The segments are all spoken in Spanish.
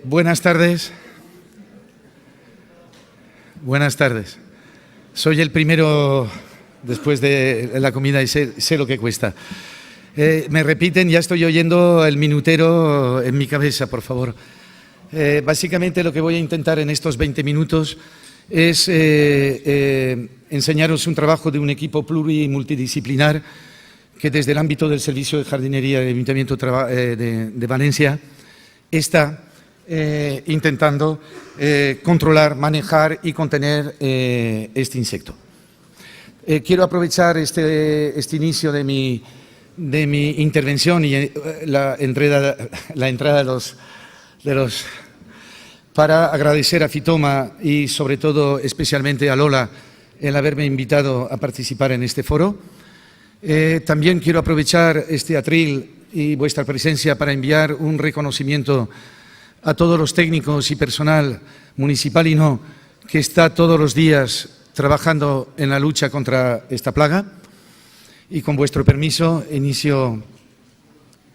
Buenas tardes. Buenas tardes. Soy el primero después de la comida y sé lo que cuesta. Me repiten, ya estoy oyendo el minutero en mi cabeza, por favor. Básicamente lo que voy a intentar en estos 20 minutos es enseñaros un trabajo de un equipo plurimultidisciplinar que desde el ámbito del Servicio de Jardinería del Ayuntamiento de Valencia está intentando controlar, manejar y contener este insecto. Quiero aprovechar este inicio de mi intervención y la entrada de los para agradecer a Fitoma y sobre todo especialmente a Lola el haberme invitado a participar en este foro. También quiero aprovechar este atril y vuestra presencia para enviar un reconocimiento a todos los técnicos y personal municipal y no, que está todos los días trabajando en la lucha contra esta plaga. Y con vuestro permiso inicio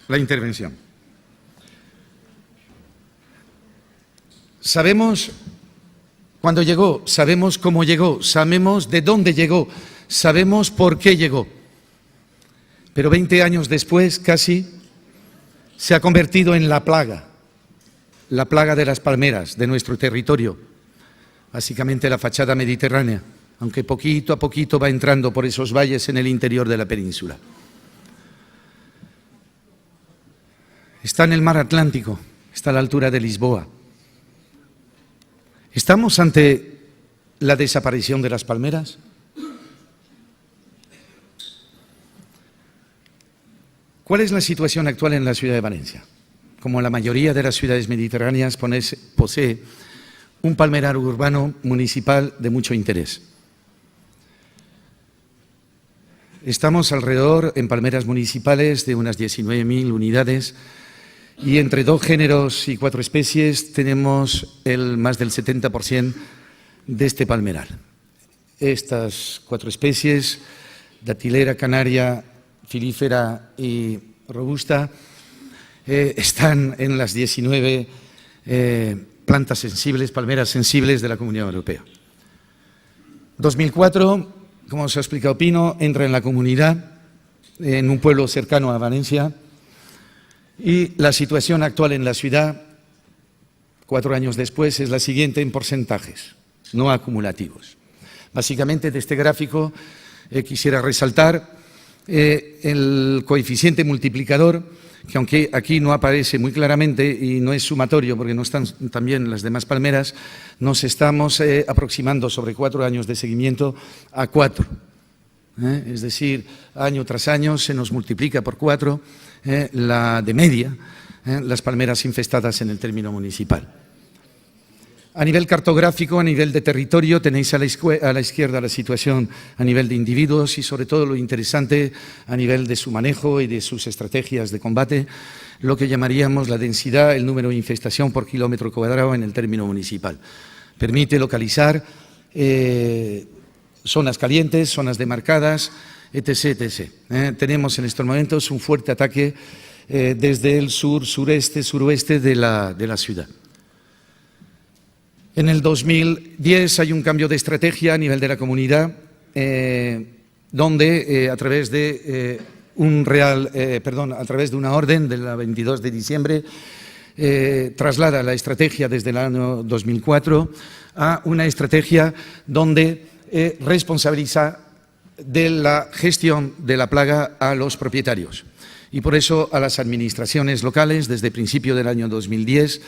la intervención. Sabemos cuándo llegó, sabemos cómo llegó, sabemos de dónde llegó, sabemos por qué llegó. Pero 20 años después, casi, se ha convertido en la plaga de las palmeras de nuestro territorio, básicamente la fachada mediterránea, aunque poquito a poquito va entrando por esos valles en el interior de la península. Está en el mar Atlántico, está a la altura de Lisboa. ¿Estamos ante la desaparición de las palmeras? ¿Cuál es la situación actual en la ciudad de Valencia? Como la mayoría de las ciudades mediterráneas, posee un palmerar urbano municipal de mucho interés. Estamos alrededor, en palmeras municipales, de unas 19.000 unidades y entre 2 géneros y 4 especies tenemos más del 70% de este palmerar. Estas 4 especies, datilera, canaria, filífera y robusta, están en las 19 plantas sensibles, palmeras sensibles de la Comunidad Europea. 2004, como os ha explicado Pino, entra en la comunidad, en un pueblo cercano a Valencia, y la situación actual en la ciudad, 4 años después, es la siguiente en porcentajes, no acumulativos. Básicamente, de este gráfico quisiera resaltar el coeficiente multiplicador, que aunque aquí no aparece muy claramente y no es sumatorio porque no están también las demás palmeras, nos estamos aproximando sobre 4 años de seguimiento a 4. Es decir, año tras año se nos multiplica por 4 la de media, las palmeras infestadas en el término municipal. A nivel cartográfico, a nivel de territorio, tenéis a la izquierda la situación a nivel de individuos y sobre todo lo interesante a nivel de su manejo y de sus estrategias de combate, lo que llamaríamos la densidad, el número de infestación por kilómetro cuadrado en el término municipal. Permite localizar zonas calientes, zonas demarcadas, etc. Tenemos en estos momentos un fuerte ataque desde el sur, sureste, suroeste de la ciudad. En el 2010 hay un cambio de estrategia a nivel de la comunidad, donde a través de una orden de la 22 de diciembre traslada la estrategia desde el año 2004 a una estrategia donde responsabiliza de la gestión de la plaga a los propietarios. Y por eso a las administraciones locales, desde el principio del año 2010,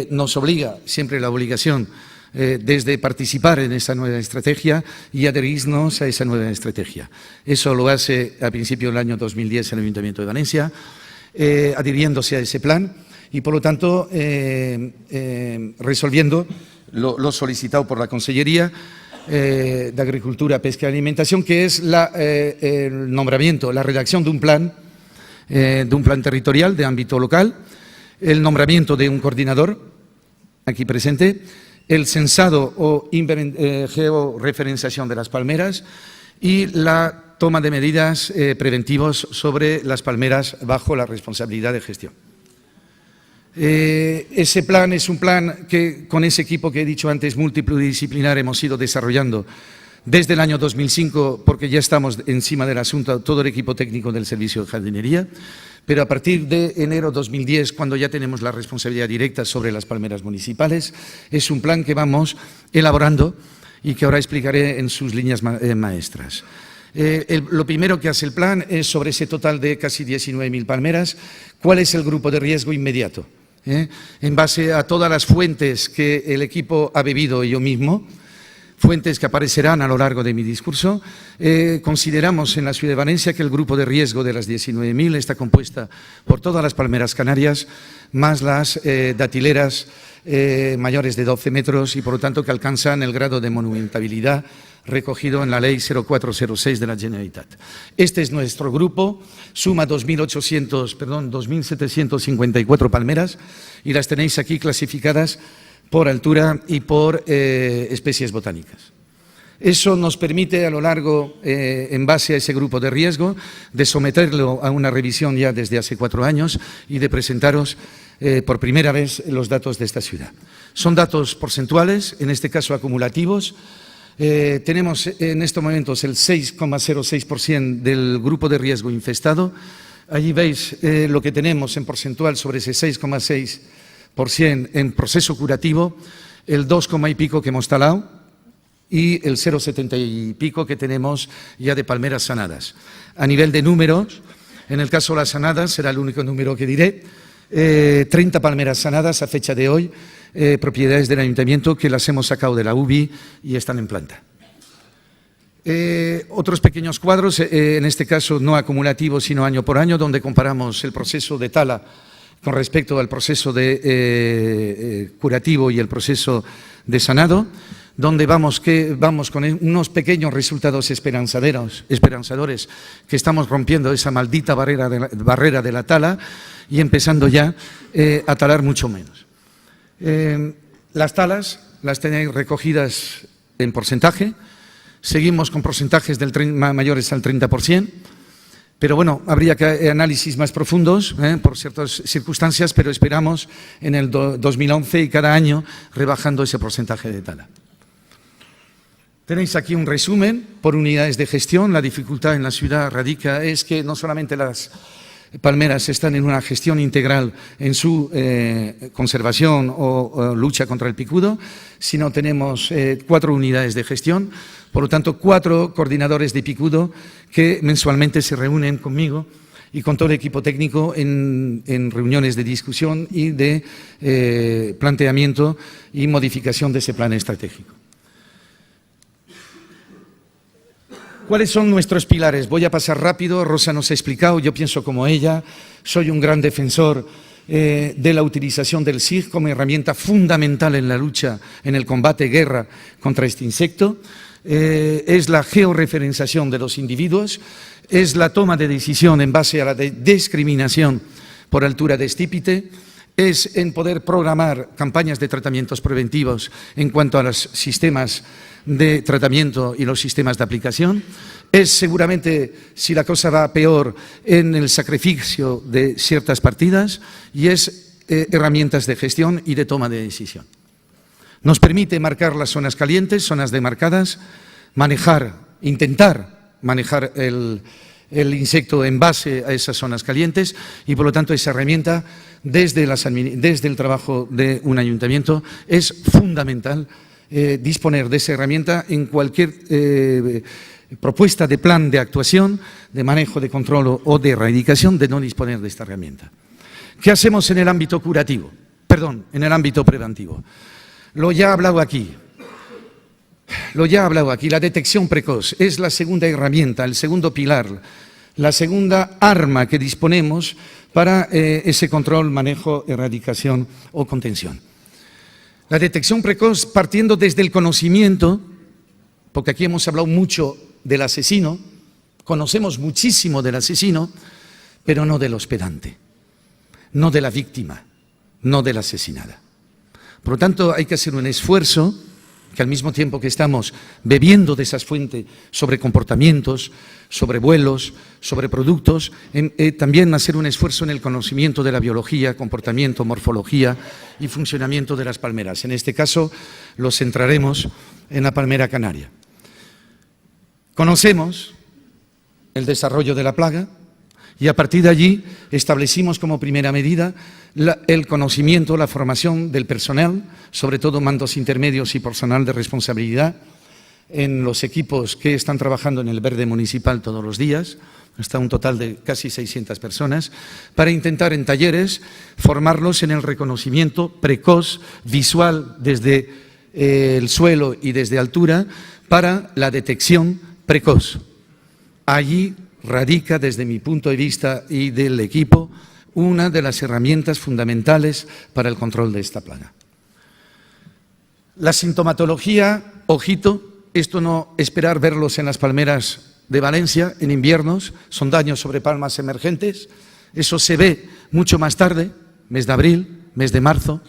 nos obliga, siempre la obligación, desde participar en esa nueva estrategia y adherirnos a esa nueva estrategia. Eso lo hace a principio del año 2010 el Ayuntamiento de Valencia, adhiriéndose a ese plan y, por lo tanto, resolviendo lo solicitado por la Consellería de Agricultura, Pesca y Alimentación, que es el nombramiento, la redacción de un plan territorial de ámbito local, el nombramiento de un coordinador, aquí presente, el censado o georreferenciación de las palmeras y la toma de medidas preventivas sobre las palmeras bajo la responsabilidad de gestión. Ese plan es un plan que con ese equipo que he dicho antes, multidisciplinar, hemos ido desarrollando desde el año 2005, porque ya estamos encima del asunto, todo el equipo técnico del Servicio de Jardinería, pero a partir de enero 2010, cuando ya tenemos la responsabilidad directa sobre las palmeras municipales, es un plan que vamos elaborando y que ahora explicaré en sus líneas maestras. Lo primero que hace el plan es, sobre ese total de casi 19.000 palmeras, ¿cuál es el grupo de riesgo inmediato? En base a todas las fuentes que el equipo ha bebido y yo mismo, fuentes que aparecerán a lo largo de mi discurso, consideramos en la ciudad de Valencia que el grupo de riesgo de las 19.000 está compuesta por todas las palmeras canarias, más las datileras mayores de 12 metros y por lo tanto que alcanzan el grado de monumentabilidad recogido en la Ley 0406 de la Generalitat. Este es nuestro grupo, suma 2.754 palmeras y las tenéis aquí clasificadas por altura y por especies botánicas. Eso nos permite a lo largo, en base a ese grupo de riesgo, de someterlo a una revisión ya desde hace 4 años y de presentaros por primera vez los datos de esta ciudad. Son datos porcentuales, en este caso acumulativos. Tenemos en estos momentos el 6,06% del grupo de riesgo infestado. Allí veis lo que tenemos en porcentual sobre ese 6,6% en proceso curativo, el 2, y pico que hemos talado y el 0,70 y pico que tenemos ya de palmeras sanadas. A nivel de números, en el caso de las sanadas, será el único número que diré, 30 palmeras sanadas a fecha de hoy, propiedades del ayuntamiento que las hemos sacado de la UBI y están en planta. Otros pequeños cuadros, en este caso no acumulativos sino año por año, donde comparamos el proceso de tala con respecto al proceso de curativo y el proceso de sanado, donde vamos con unos pequeños resultados esperanzadores, que estamos rompiendo esa maldita barrera de la tala y empezando ya a talar mucho menos. Las talas las tenéis recogidas en porcentaje, seguimos con porcentajes mayores al 30%, pero bueno, habría que análisis más profundos por ciertas circunstancias, pero esperamos en el 2011 y cada año rebajando ese porcentaje de tala. Tenéis aquí un resumen por unidades de gestión. La dificultad en la ciudad radica es que no solamente las palmeras están en una gestión integral en su conservación o lucha contra el picudo, sino tenemos 4 unidades de gestión, por lo tanto 4 coordinadores de picudo que mensualmente se reúnen conmigo y con todo el equipo técnico en reuniones de discusión y de planteamiento y modificación de ese plan estratégico. ¿Cuáles son nuestros pilares? Voy a pasar rápido, Rosa nos ha explicado, yo pienso como ella, soy un gran defensor de la utilización del SIG como herramienta fundamental en la lucha, en el combate, guerra contra este insecto. Es la georreferenciación de los individuos, es la toma de decisión en base a la discriminación por altura de estípite, es en poder programar campañas de tratamientos preventivos en cuanto a los sistemas de tratamiento y los sistemas de aplicación, es seguramente, si la cosa va peor, en el sacrificio de ciertas partidas y es herramientas de gestión y de toma de decisión. Nos permite marcar las zonas calientes, zonas demarcadas, intentar manejar el insecto en base a esas zonas calientes y, por lo tanto, esa herramienta desde el trabajo de un ayuntamiento es fundamental disponer de esa herramienta en cualquier propuesta de plan de actuación, de manejo, de control o de erradicación, de no disponer de esta herramienta. ¿Qué hacemos en el ámbito curativo? Perdón, en el ámbito preventivo. Lo ya he hablado aquí. La detección precoz es la segunda herramienta, el segundo pilar, la segunda arma que disponemos para ese control, manejo, erradicación o contención. La detección precoz partiendo desde el conocimiento, porque aquí hemos hablado mucho del asesino, conocemos muchísimo del asesino, pero no del hospedante, no de la víctima, no de la asesinada. Por lo tanto, hay que hacer un esfuerzo que al mismo tiempo que estamos bebiendo de esas fuentes sobre comportamientos, sobre vuelos, sobre productos, también hacer un esfuerzo en el conocimiento de la biología, comportamiento, morfología y funcionamiento de las palmeras. En este caso, los centraremos en la palmera canaria. Conocemos el desarrollo de la plaga y a partir de allí establecimos como primera medida el conocimiento, la formación del personal, sobre todo mandos intermedios y personal de responsabilidad, en los equipos que están trabajando en el verde municipal todos los días, hasta un total de casi 600 personas, para intentar en talleres formarlos en el reconocimiento precoz, visual desde el suelo y desde altura, para la detección precoz. Allí radica, desde mi punto de vista y del equipo, una de las herramientas fundamentales para el control de esta plaga. La sintomatología, ojito, esto no esperar verlos en las palmeras de Valencia en inviernos, son daños sobre palmas emergentes, eso se ve mucho más tarde, mes de abril, mes de marzo.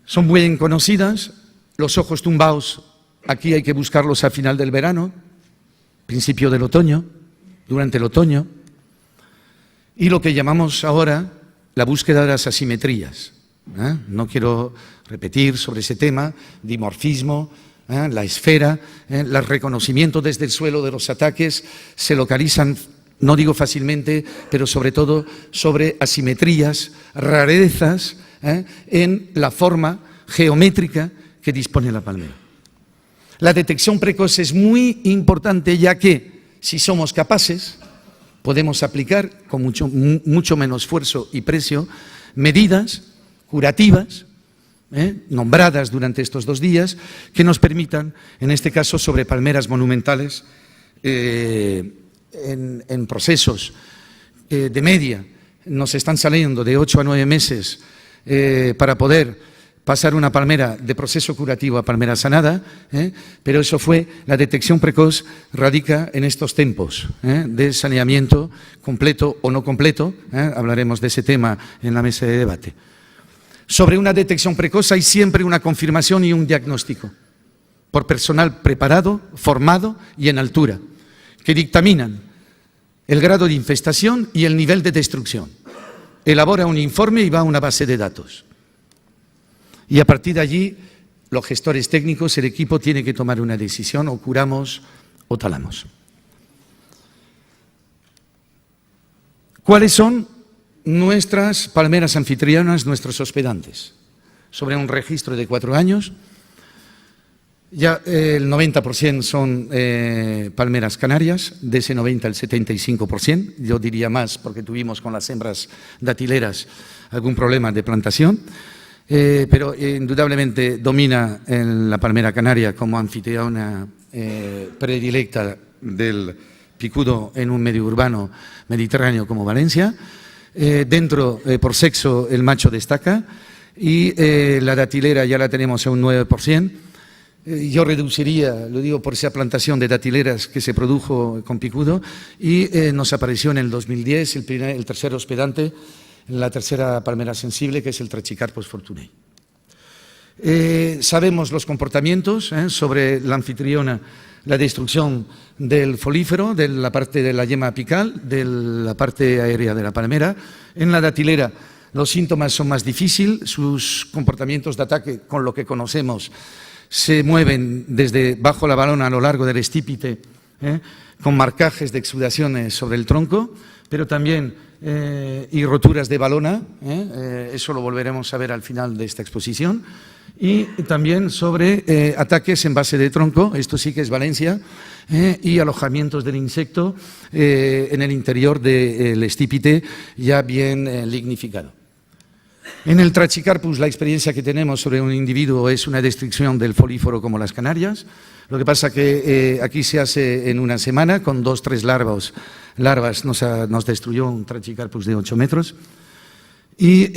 Son bien conocidas, los ojos tumbados, aquí hay que buscarlos a final del verano, principio del otoño, durante el otoño, y lo que llamamos ahora la búsqueda de las asimetrías. No quiero repetir sobre ese tema, dimorfismo, la esfera, el reconocimiento desde el suelo de los ataques, se localizan, no digo fácilmente, pero sobre todo sobre asimetrías, rarezas en la forma geométrica que dispone la palmera. La detección precoz es muy importante, ya que si somos capaces, podemos aplicar con mucho menos esfuerzo y precio medidas curativas, nombradas durante estos 2 días, que nos permitan, en este caso sobre palmeras monumentales, en procesos de media, nos están saliendo de 8 a 9 meses para poder pasar una palmera de proceso curativo a palmera sanada, pero eso fue, la detección precoz radica en estos tiempos de saneamiento completo o no completo, hablaremos de ese tema en la mesa de debate. Sobre una detección precoz hay siempre una confirmación y un diagnóstico por personal preparado, formado y en altura, que dictaminan el grado de infestación y el nivel de destrucción. Elabora un informe y va a una base de datos. Y a partir de allí, los gestores técnicos, el equipo tiene que tomar una decisión, o curamos o talamos. ¿Cuáles son nuestras palmeras anfitrionas, nuestros hospedantes? Sobre un registro de 4 años, ya el 90% son palmeras canarias, de ese 90 el 75%, yo diría más porque tuvimos con las hembras datileras algún problema de plantación. Pero indudablemente domina en la palmera canaria como anfitriona predilecta del picudo en un medio urbano mediterráneo como Valencia. Dentro, por sexo, el macho destaca y la datilera ya la tenemos a un 9%. Yo reduciría, lo digo por esa plantación de datileras que se produjo con picudo y nos apareció en el 2010 el tercer hospedante, la tercera palmera sensible, que es el Trachycarpus fortunei. Sabemos los comportamientos sobre la anfitriona, la destrucción del folífero, de la parte de la yema apical, de la parte aérea de la palmera. En la datilera los síntomas son más difíciles, sus comportamientos de ataque, con lo que conocemos, se mueven desde bajo la balona a lo largo del estípite, con marcajes de exudaciones sobre el tronco, pero también y roturas de balona, eso lo volveremos a ver al final de esta exposición, y también sobre ataques en base de tronco, esto sí que es Valencia, y alojamientos del insecto en el interior del estípite ya bien lignificado. En el Trachycarpus la experiencia que tenemos sobre un individuo es una destrucción del folífero como las Canarias. Lo que pasa que aquí se hace en una semana con 2 o 3 larvas nos destruyó un Trachycarpus de 8 metros. Y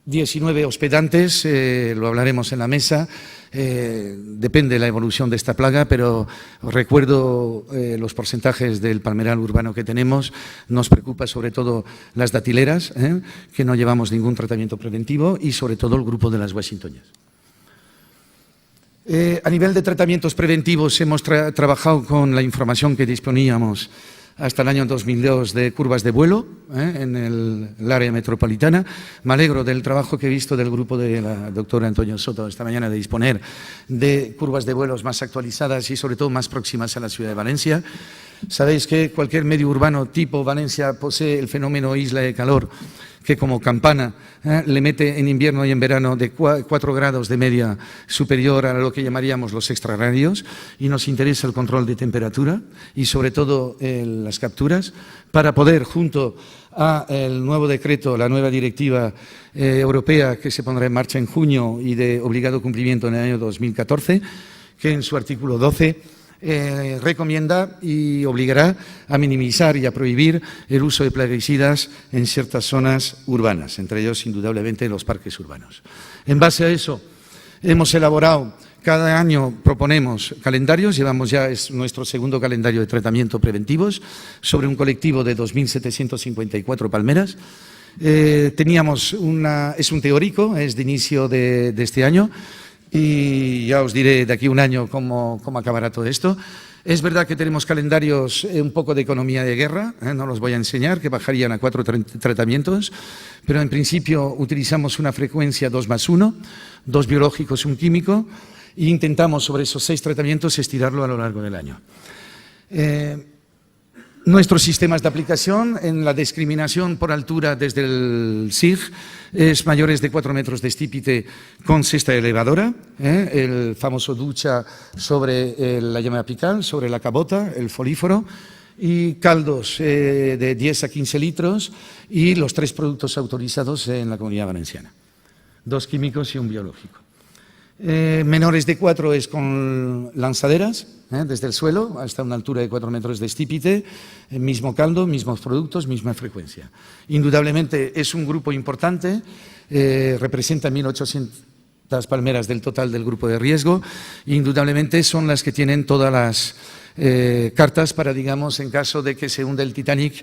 19 hospedantes, lo hablaremos en la mesa, depende de la evolución de esta plaga, pero os recuerdo los porcentajes del palmeral urbano que tenemos. Nos preocupa sobre todo las datileras, que no llevamos ningún tratamiento preventivo, y sobre todo el grupo de las washingtonias. A nivel de tratamientos preventivos hemos trabajado con la información que disponíamos hasta el año 2002 de curvas de vuelo en el área metropolitana. Me alegro del trabajo que he visto del grupo de la doctora Antonio Soto esta mañana de disponer de curvas de vuelos más actualizadas y sobre todo más próximas a la ciudad de Valencia. Sabéis que cualquier medio urbano tipo Valencia posee el fenómeno isla de calor, que como campana le mete en invierno y en verano de 4 grados de media superior a lo que llamaríamos los extrarradios, y nos interesa el control de temperatura y sobre todo las capturas para poder, junto al nuevo decreto, la nueva directiva europea que se pondrá en marcha en junio y de obligado cumplimiento en el año 2014, que en su artículo 12 recomienda y obligará a minimizar y a prohibir el uso de plaguicidas en ciertas zonas urbanas, entre ellos indudablemente los parques urbanos. En base a eso hemos elaborado, cada año proponemos calendarios, llevamos ya, es nuestro segundo calendario de tratamiento preventivos sobre un colectivo de 2.754 palmeras. Teníamos es un teórico, es de inicio de este año, y ya os diré de aquí a un año cómo acabará todo esto. Es verdad que tenemos calendarios un poco de economía de guerra, no los voy a enseñar, que bajarían a 4 tratamientos, pero en principio utilizamos una frecuencia 2+1, 2 biológicos, 1 químico, e intentamos sobre esos 6 tratamientos estirarlo a lo largo del año. Nuestros sistemas de aplicación en la discriminación por altura desde el SIG es mayores de 4 metros de estípite con cesta elevadora, el famoso ducha sobre la llama apical, sobre la cabota, el folíforo, y caldos de 10 a 15 litros y los 3 productos autorizados en la Comunidad Valenciana, 2 químicos y 1 biológico. Menores de 4 es con lanzaderas, desde el suelo hasta una altura de 4 metros de estípite, mismo caldo, mismos productos, misma frecuencia. Indudablemente es un grupo importante, representa 1.800 palmeras del total del grupo de riesgo, indudablemente son las que tienen todas las cartas para, digamos, en caso de que se hunda el Titanic,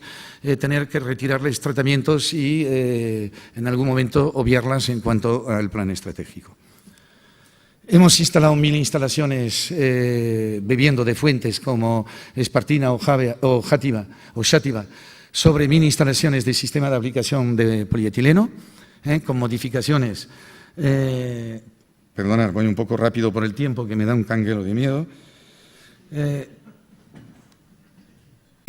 tener que retirarles tratamientos y en algún momento obviarlas en cuanto al plan estratégico. Hemos instalado 1.000 instalaciones bebiendo de fuentes como Espartina o Xàtiva sobre 1.000 instalaciones de sistema de aplicación de polietileno con modificaciones. Perdonad, voy un poco rápido por el tiempo que me da un canguelo de miedo.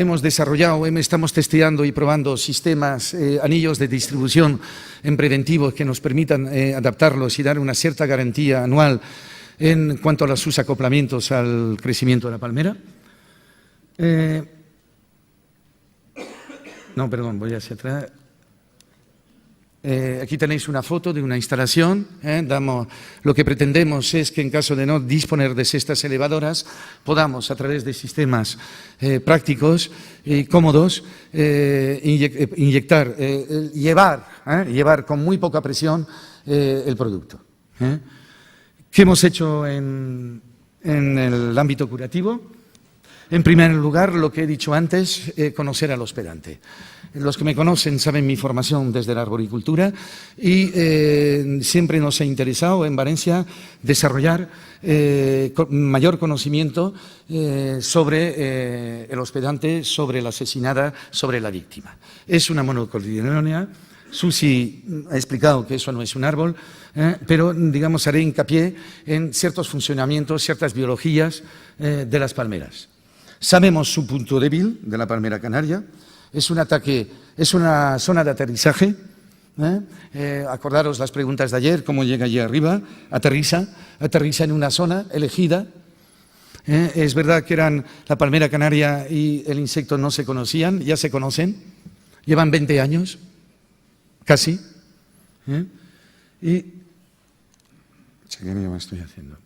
Hemos desarrollado, estamos testeando y probando sistemas, anillos de distribución en preventivo que nos permitan adaptarlos y dar una cierta garantía anual en cuanto a sus acoplamientos al crecimiento de la palmera. No, perdón, voy hacia atrás. Aquí tenéis una foto de una instalación. Lo que pretendemos es que en caso de no disponer de cestas elevadoras podamos, a través de sistemas prácticos y cómodos, llevar con muy poca presión el producto. ¿Qué hemos hecho en el ámbito curativo? En primer lugar, lo que he dicho antes, conocer al hospedante. Los que me conocen saben mi formación desde la arboricultura y siempre nos ha interesado en Valencia desarrollar mayor conocimiento sobre el hospedante, sobre la asesinada, sobre la víctima. Es una monocotiledónea. Susi ha explicado que eso no es un árbol, pero, digamos, haré hincapié en ciertos funcionamientos, ciertas biologías de las palmeras. Sabemos su punto débil de la palmera canaria. Es un ataque, es una zona de aterrizaje. Acordaros las preguntas de ayer, cómo llega allí arriba, aterriza en una zona elegida. Es verdad que la palmera canaria y el insecto no se conocían, ya se conocen, llevan 20 años, casi. ¿Qué estoy haciendo?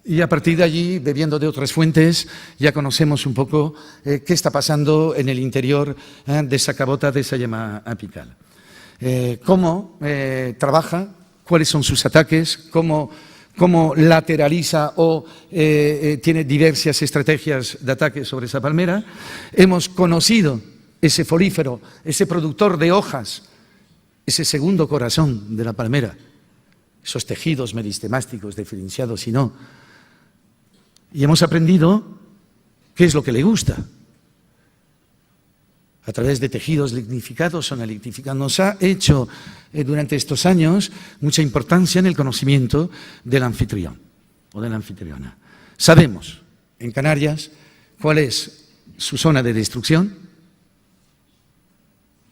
Y a partir de allí, bebiendo de otras fuentes, ya conocemos un poco qué está pasando en el interior de esa cabota, de esa llama apical. cómo trabaja, cuáles son sus ataques, cómo lateraliza o tiene diversas estrategias de ataque sobre esa palmera. Hemos conocido ese folífero, ese productor de hojas, ese segundo corazón de la palmera, esos tejidos meristemáticos diferenciados y no. Y hemos aprendido qué es lo que le gusta. A través de tejidos lignificados o no lignificados. Nos ha hecho durante estos años mucha importancia en el conocimiento del anfitrión o de la anfitriona. Sabemos en Canarias cuál es su zona de destrucción,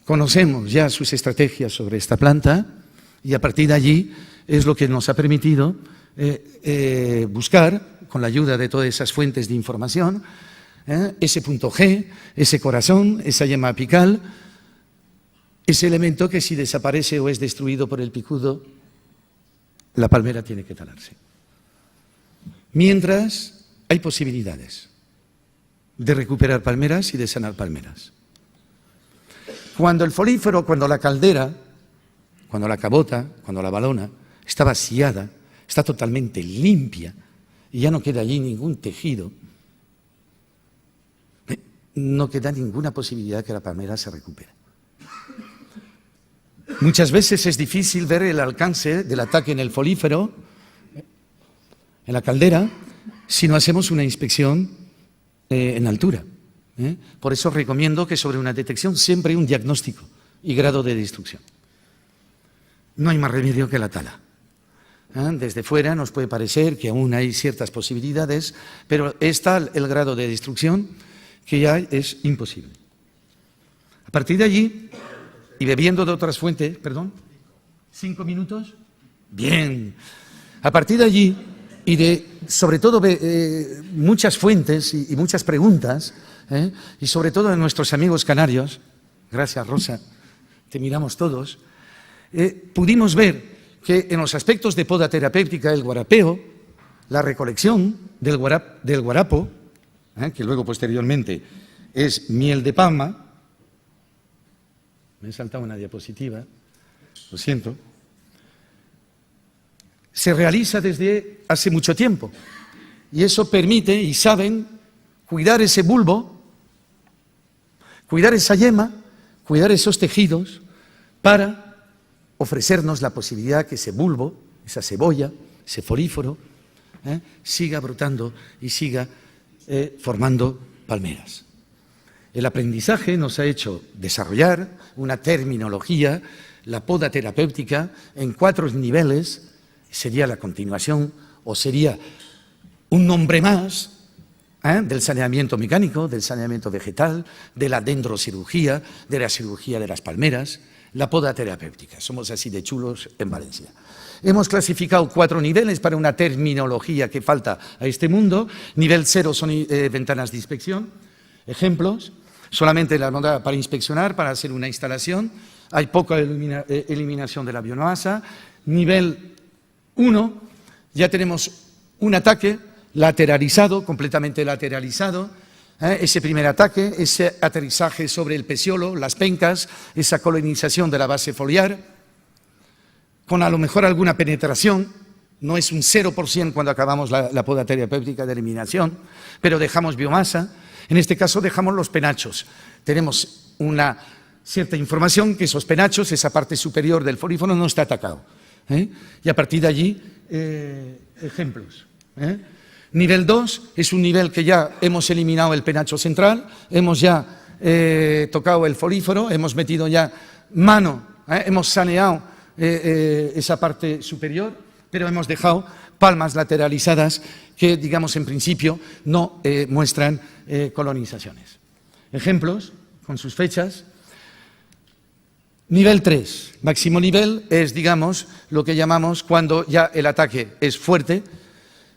conocemos ya sus estrategias sobre esta planta y a partir de allí es lo que nos ha permitido buscar, con la ayuda de todas esas fuentes de información, ese punto G, ese corazón, esa yema apical, ese elemento que si desaparece o es destruido por el picudo, la palmera tiene que talarse. Mientras hay posibilidades de recuperar palmeras y de sanar palmeras. Cuando el folífero, cuando la caldera, cuando la cabota, cuando la balona está vaciada, está totalmente limpia y ya no queda allí ningún tejido, no queda ninguna posibilidad que la palmera se recupere. Muchas veces es difícil ver el alcance del ataque en el folífero, en la caldera, si no hacemos una inspección en altura. Por eso recomiendo que sobre una detección siempre hay un diagnóstico y grado de destrucción. No hay más remedio que la tala. Desde fuera nos puede parecer que aún hay ciertas posibilidades, pero es tal el grado de destrucción que ya es imposible. A partir de allí, y bebiendo de otras fuentes, perdón, 5 minutos, bien. A partir de allí, y de, sobre todo, muchas fuentes y muchas preguntas, y sobre todo de nuestros amigos canarios, gracias Rosa, te miramos todos, pudimos ver que en los aspectos de poda terapéutica, el guarapeo, la recolección del guarapo, que luego posteriormente es miel de palma, me he saltado una diapositiva, lo siento, se realiza desde hace mucho tiempo y eso permite, y saben, cuidar ese bulbo, cuidar esa yema, cuidar esos tejidos para ofrecernos la posibilidad que ese bulbo, esa cebolla, ese folífero, siga brotando y siga formando palmeras. El aprendizaje nos ha hecho desarrollar una terminología, la poda terapéutica, en 4 niveles, sería la continuación o sería un nombre más del saneamiento mecánico, del saneamiento vegetal, de la dendrocirugía, de la cirugía de las palmeras, la poda terapéutica. Somos así de chulos en Valencia. Hemos clasificado 4 niveles para una terminología que falta a este mundo. Nivel 0 son ventanas de inspección. Ejemplos, solamente la nota para inspeccionar, para hacer una instalación. Hay poca eliminación de la biomasa. Nivel 1, ya tenemos un ataque lateralizado, completamente lateralizado. Ese primer ataque, ese aterrizaje sobre el peciolo, las pencas, esa colonización de la base foliar, con a lo mejor alguna penetración, no es un 0% cuando acabamos la poda terapéutica de eliminación, pero dejamos biomasa, en este caso dejamos los penachos. Tenemos una cierta información que esos penachos, esa parte superior del folífero no está atacado. Y a partir de allí, ejemplos. Nivel 2 es un nivel que ya hemos eliminado el penacho central, hemos ya tocado el folífero, hemos metido ya mano, hemos saneado esa parte superior, pero hemos dejado palmas lateralizadas que, digamos, en principio no muestran colonizaciones. Ejemplos, con sus fechas. Nivel 3, máximo nivel, es, digamos, lo que llamamos cuando ya el ataque es fuerte.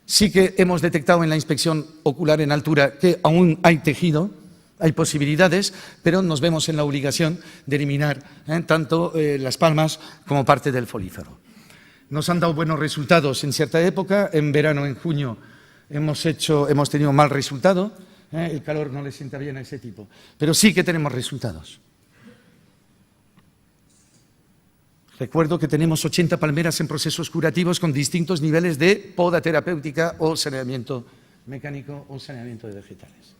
Sí que hemos detectado en la inspección ocular en altura que aún hay tejido, hay posibilidades, pero nos vemos en la obligación de eliminar tanto las palmas como parte del folífero. Nos han dado buenos resultados en cierta época, en verano, en junio, hemos tenido mal resultado, el calor no le sienta bien a ese tipo, pero sí que tenemos resultados. Recuerdo que tenemos 80 palmeras en procesos curativos con distintos niveles de poda terapéutica o saneamiento mecánico o saneamiento de vegetales.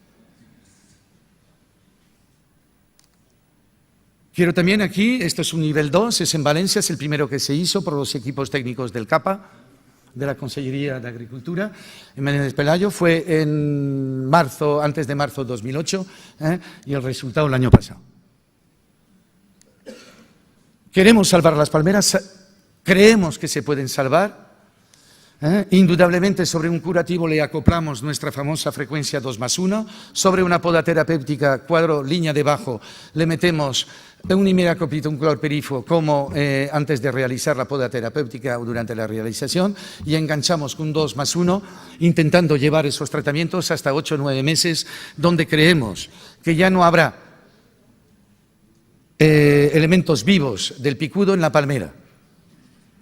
Quiero también aquí, esto es un nivel 2, es en Valencia, es el primero que se hizo por los equipos técnicos del CAPA, de la Consellería de Agricultura, en Menéndez Pelayo, fue en marzo, antes de marzo de 2008, y el resultado el año pasado. Queremos salvar las palmeras, creemos que se pueden salvar. Indudablemente sobre un curativo le acoplamos nuestra famosa frecuencia 2+1, sobre una poda terapéutica cuadro línea de bajo le metemos un imidacloprid, un clorpirifo como antes de realizar la poda terapéutica o durante la realización y enganchamos con un 2+1 intentando llevar esos tratamientos hasta 8 o 9 meses donde creemos que ya no habrá elementos vivos del picudo en la palmera.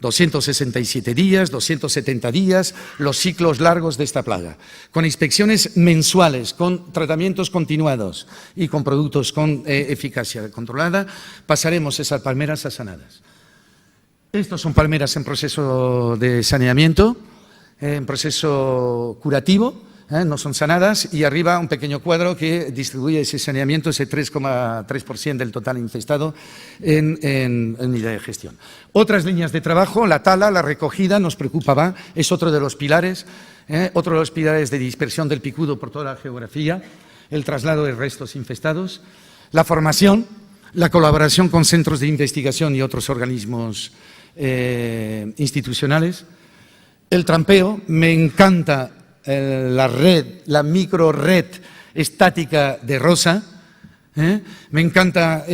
267 días, 270 días, los ciclos largos de esta plaga, con inspecciones mensuales, con tratamientos continuados y con productos con eficacia controlada, pasaremos esas palmeras a sanadas. Estos son palmeras en proceso de saneamiento, en proceso curativo, no son sanadas, y arriba un pequeño cuadro que distribuye ese saneamiento, ese 3,3% del total infestado en unidad de gestión. Otras líneas de trabajo, la tala, la recogida, nos preocupaba, es otro de los pilares de dispersión del picudo por toda la geografía, el traslado de restos infestados, la formación, la colaboración con centros de investigación y otros organismos institucionales, el trampeo, me encanta la red, la micro red estática de Rosa, me encanta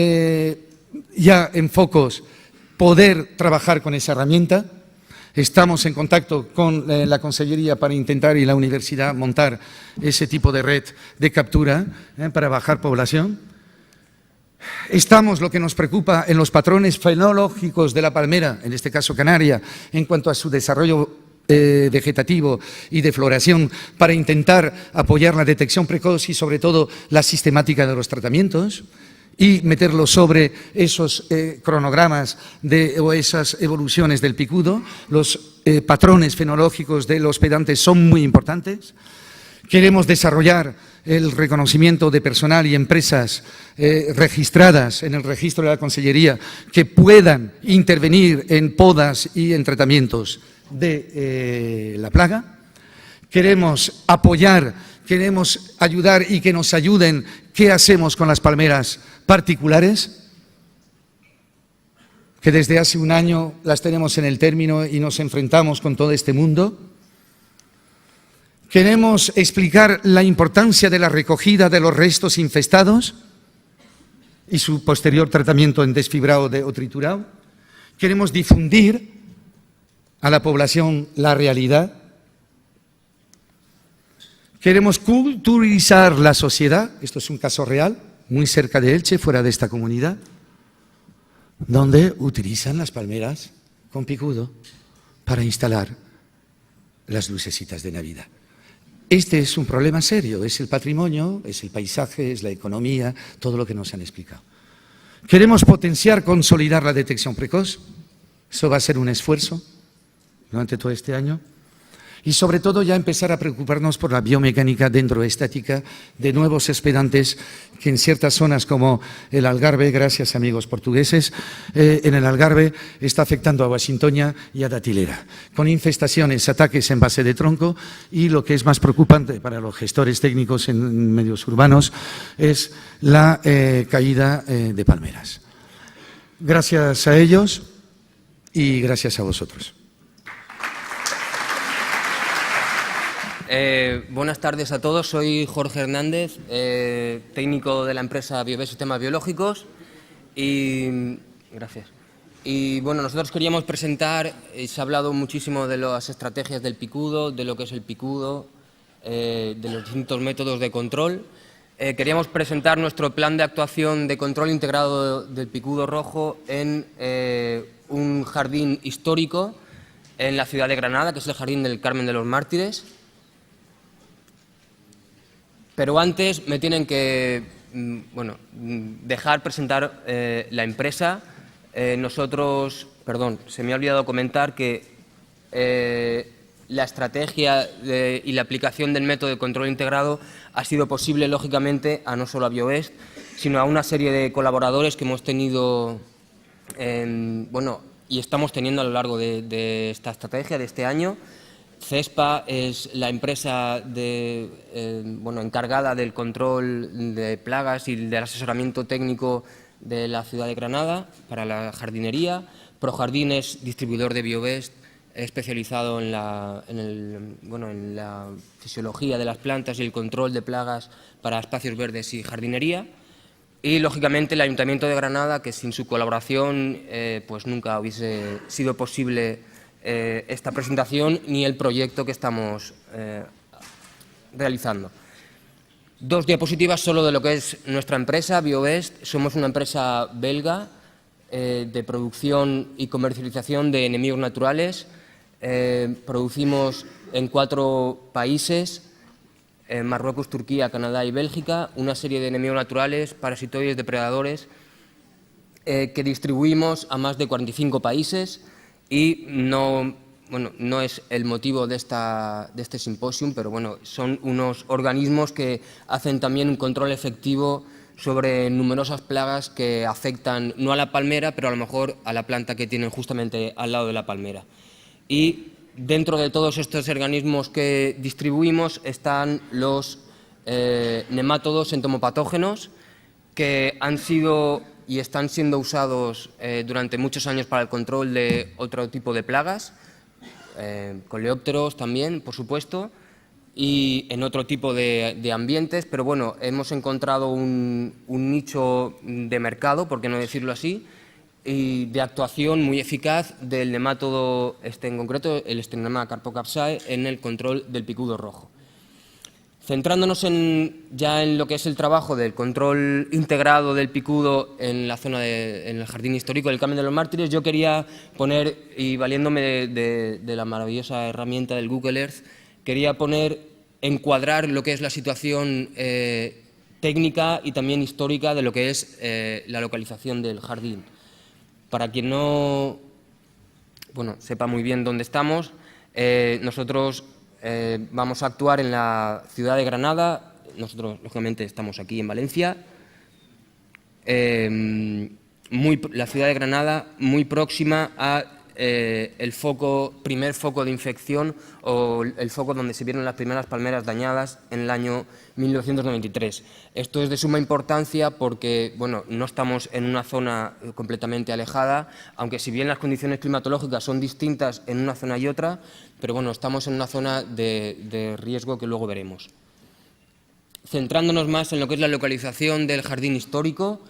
ya en focos poder trabajar con esa herramienta. Estamos en contacto con la Consellería para intentar y la universidad montar ese tipo de red de captura para bajar población. Estamos, lo que nos preocupa, en los patrones fenológicos de la palmera, en este caso canaria, en cuanto a su desarrollo vegetativo y de floración para intentar apoyar la detección precoz y sobre todo la sistemática de los tratamientos y meterlo sobre esos cronogramas o esas evoluciones del picudo. Los patrones fenológicos de los hospedantes son muy importantes. Queremos desarrollar el reconocimiento de personal y empresas registradas en el registro de la Consellería que puedan intervenir en podas y en tratamientos de la plaga. Queremos apoyar, queremos ayudar y que nos ayuden. ¿Qué hacemos con las palmeras particulares? Que desde hace un año las tenemos en el término y nos enfrentamos con todo este mundo. Queremos explicar la importancia de la recogida de los restos infestados y su posterior tratamiento en desfibrado o triturado. Queremos difundir a la población la realidad. Queremos culturizar la sociedad. Esto es un caso real, muy cerca de Elche, fuera de esta comunidad, donde utilizan las palmeras con picudo para instalar las lucecitas de Navidad. Este es un problema serio, es el patrimonio, es el paisaje, es la economía, todo lo que nos han explicado. Queremos potenciar, consolidar la detección precoz. Eso va a ser un esfuerzo durante todo este año. Y sobre todo ya empezar a preocuparnos por la biomecánica dendroestática de nuevos hospedantes que en ciertas zonas como el Algarve, gracias amigos portugueses, en el Algarve está afectando a Guaxintoña y a Datilera, con infestaciones, ataques en base de tronco y lo que es más preocupante para los gestores técnicos en medios urbanos es la caída de palmeras. Gracias a ellos y gracias a vosotros. Buenas tardes a todos, soy Jorge Hernández, técnico de la empresa Biobes Sistemas Biológicos y gracias. Y bueno, nosotros queríamos presentar, se ha hablado muchísimo de las estrategias del picudo, de lo que es el picudo, de los distintos métodos de control. Queríamos presentar nuestro plan de actuación de control integrado del picudo rojo en un jardín histórico en la ciudad de Granada, que es el Jardín del Carmen de los Mártires. Pero antes me tienen que dejar presentar la empresa. Nosotros perdón, se me ha olvidado comentar que la estrategia y la aplicación del método de control integrado ha sido posible, lógicamente, a no solo a BioBest, sino a una serie de colaboradores que hemos tenido, y estamos teniendo a lo largo de esta estrategia, de este año. CESPA es la empresa encargada del control de plagas y del asesoramiento técnico de la ciudad de Granada para la jardinería. ProJardín es distribuidor de BioBest, especializado en la fisiología de las plantas y el control de plagas para espacios verdes y jardinería. Y, lógicamente, el Ayuntamiento de Granada, que sin su colaboración pues nunca hubiese sido posible esta presentación ni el proyecto que estamos realizando. Dos diapositivas solo de lo que es nuestra empresa, BioBest. Somos una empresa belga de producción y comercialización de enemigos naturales. Producimos en 4 países, Marruecos, Turquía, Canadá y Bélgica, una serie de enemigos naturales, parasitoides, depredadores, que distribuimos a más de 45 países y no es el motivo de este simposium, pero son unos organismos que hacen también un control efectivo sobre numerosas plagas que afectan no a la palmera, pero a lo mejor a la planta que tienen justamente al lado de la palmera. Y dentro de todos estos organismos que distribuimos están los nemátodos entomopatógenos, que han sido y están siendo usados durante muchos años para el control de otro tipo de plagas, coleópteros también, por supuesto, y en otro tipo de ambientes, pero hemos encontrado un nicho de mercado, por qué no decirlo así, y de actuación muy eficaz del nemátodo en concreto, el Strenema carpocapsae, en el control del picudo rojo. Centrándonos ya en lo que es el trabajo del control integrado del picudo en la zona en el Jardín Histórico del Carmen de los Mártires, yo quería poner, y valiéndome de la maravillosa herramienta del Google Earth, quería encuadrar lo que es la situación técnica y también histórica de lo que es la localización del jardín. Para quien no sepa muy bien dónde estamos, nosotros vamos a actuar en la ciudad de Granada. Nosotros, lógicamente, estamos aquí en Valencia. La ciudad de Granada, muy próxima a primer foco de infección o el foco donde se vieron las primeras palmeras dañadas en el año 1993. Esto es de suma importancia porque no estamos en una zona completamente alejada, aunque si bien las condiciones climatológicas son distintas en una zona y otra, pero estamos en una zona de riesgo que luego veremos. Centrándonos más en lo que es la localización del jardín histórico,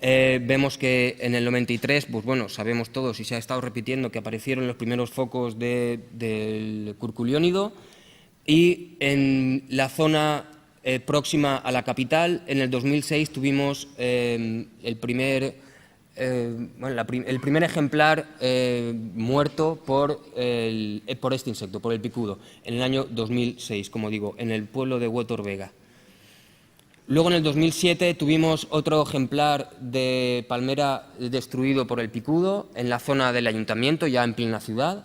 vemos que en el 93, sabemos todos y se ha estado repitiendo que aparecieron los primeros focos del curculiónido, y en la zona próxima a la capital, en el 2006 tuvimos el primer ejemplar muerto por este insecto, por el picudo, en el año 2006, como digo, en el pueblo de Huetor-Vega. Luego, en el 2007, tuvimos otro ejemplar de palmera destruido por el picudo en la zona del ayuntamiento, ya en plena ciudad.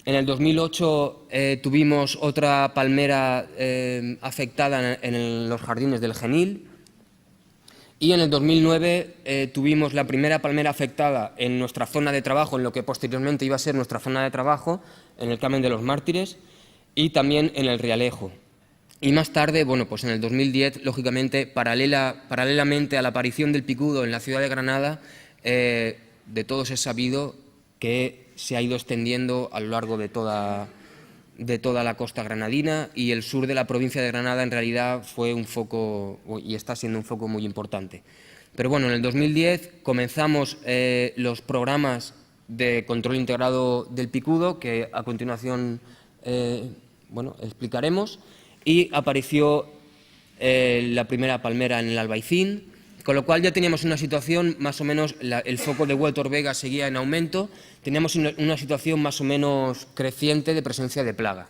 En el 2008 tuvimos otra palmera afectada en los jardines del Genil. Y en el 2009 tuvimos la primera palmera afectada en nuestra zona de trabajo, en lo que posteriormente iba a ser nuestra zona de trabajo, en el Carmen de los Mártires, y también en el Rialejo. Y más tarde, en el 2010, lógicamente, paralelamente a la aparición del picudo en la ciudad de Granada, de todos es sabido que se ha ido extendiendo a lo largo de toda la costa granadina, y el sur de la provincia de Granada en realidad fue un foco y está siendo un foco muy importante. Pero en el 2010 comenzamos los programas de control integrado del picudo, que a continuación explicaremos, y apareció la primera palmera en el Albaicín, con lo cual ya teníamos una situación más o menos, el foco de Huetor-Vega seguía en aumento, teníamos una situación más o menos creciente de presencia de plaga,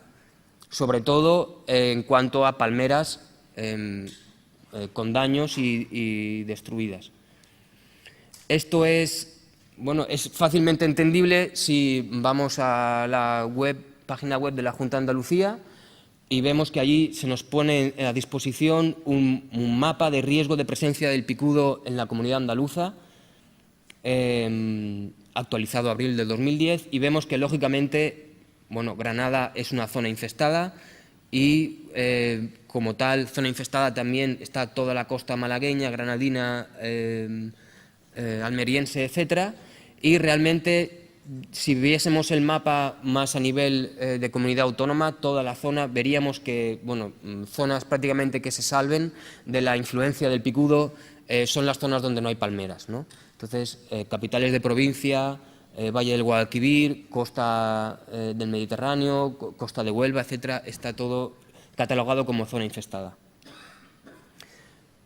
sobre todo en cuanto a palmeras con daños y destruidas. Esto es bueno, es fácilmente entendible si vamos a la página web de la Junta de Andalucía y vemos que allí se nos pone a disposición un mapa de riesgo de presencia del picudo en la comunidad andaluza, actualizado a abril del 2010, y vemos que, lógicamente, bueno, Granada es una zona infestada y, como tal, zona infestada también está toda la costa malagueña, granadina, almeriense, etcétera, y realmente, si viésemos el mapa más a nivel de comunidad autónoma, toda la zona, veríamos que, bueno, zonas prácticamente que se salven de la influencia del picudo son las zonas donde no hay palmeras, ¿no? Entonces, capitales de provincia, Valle del Guadalquivir, costa del Mediterráneo, costa de Huelva, etcétera, está todo catalogado como zona infestada.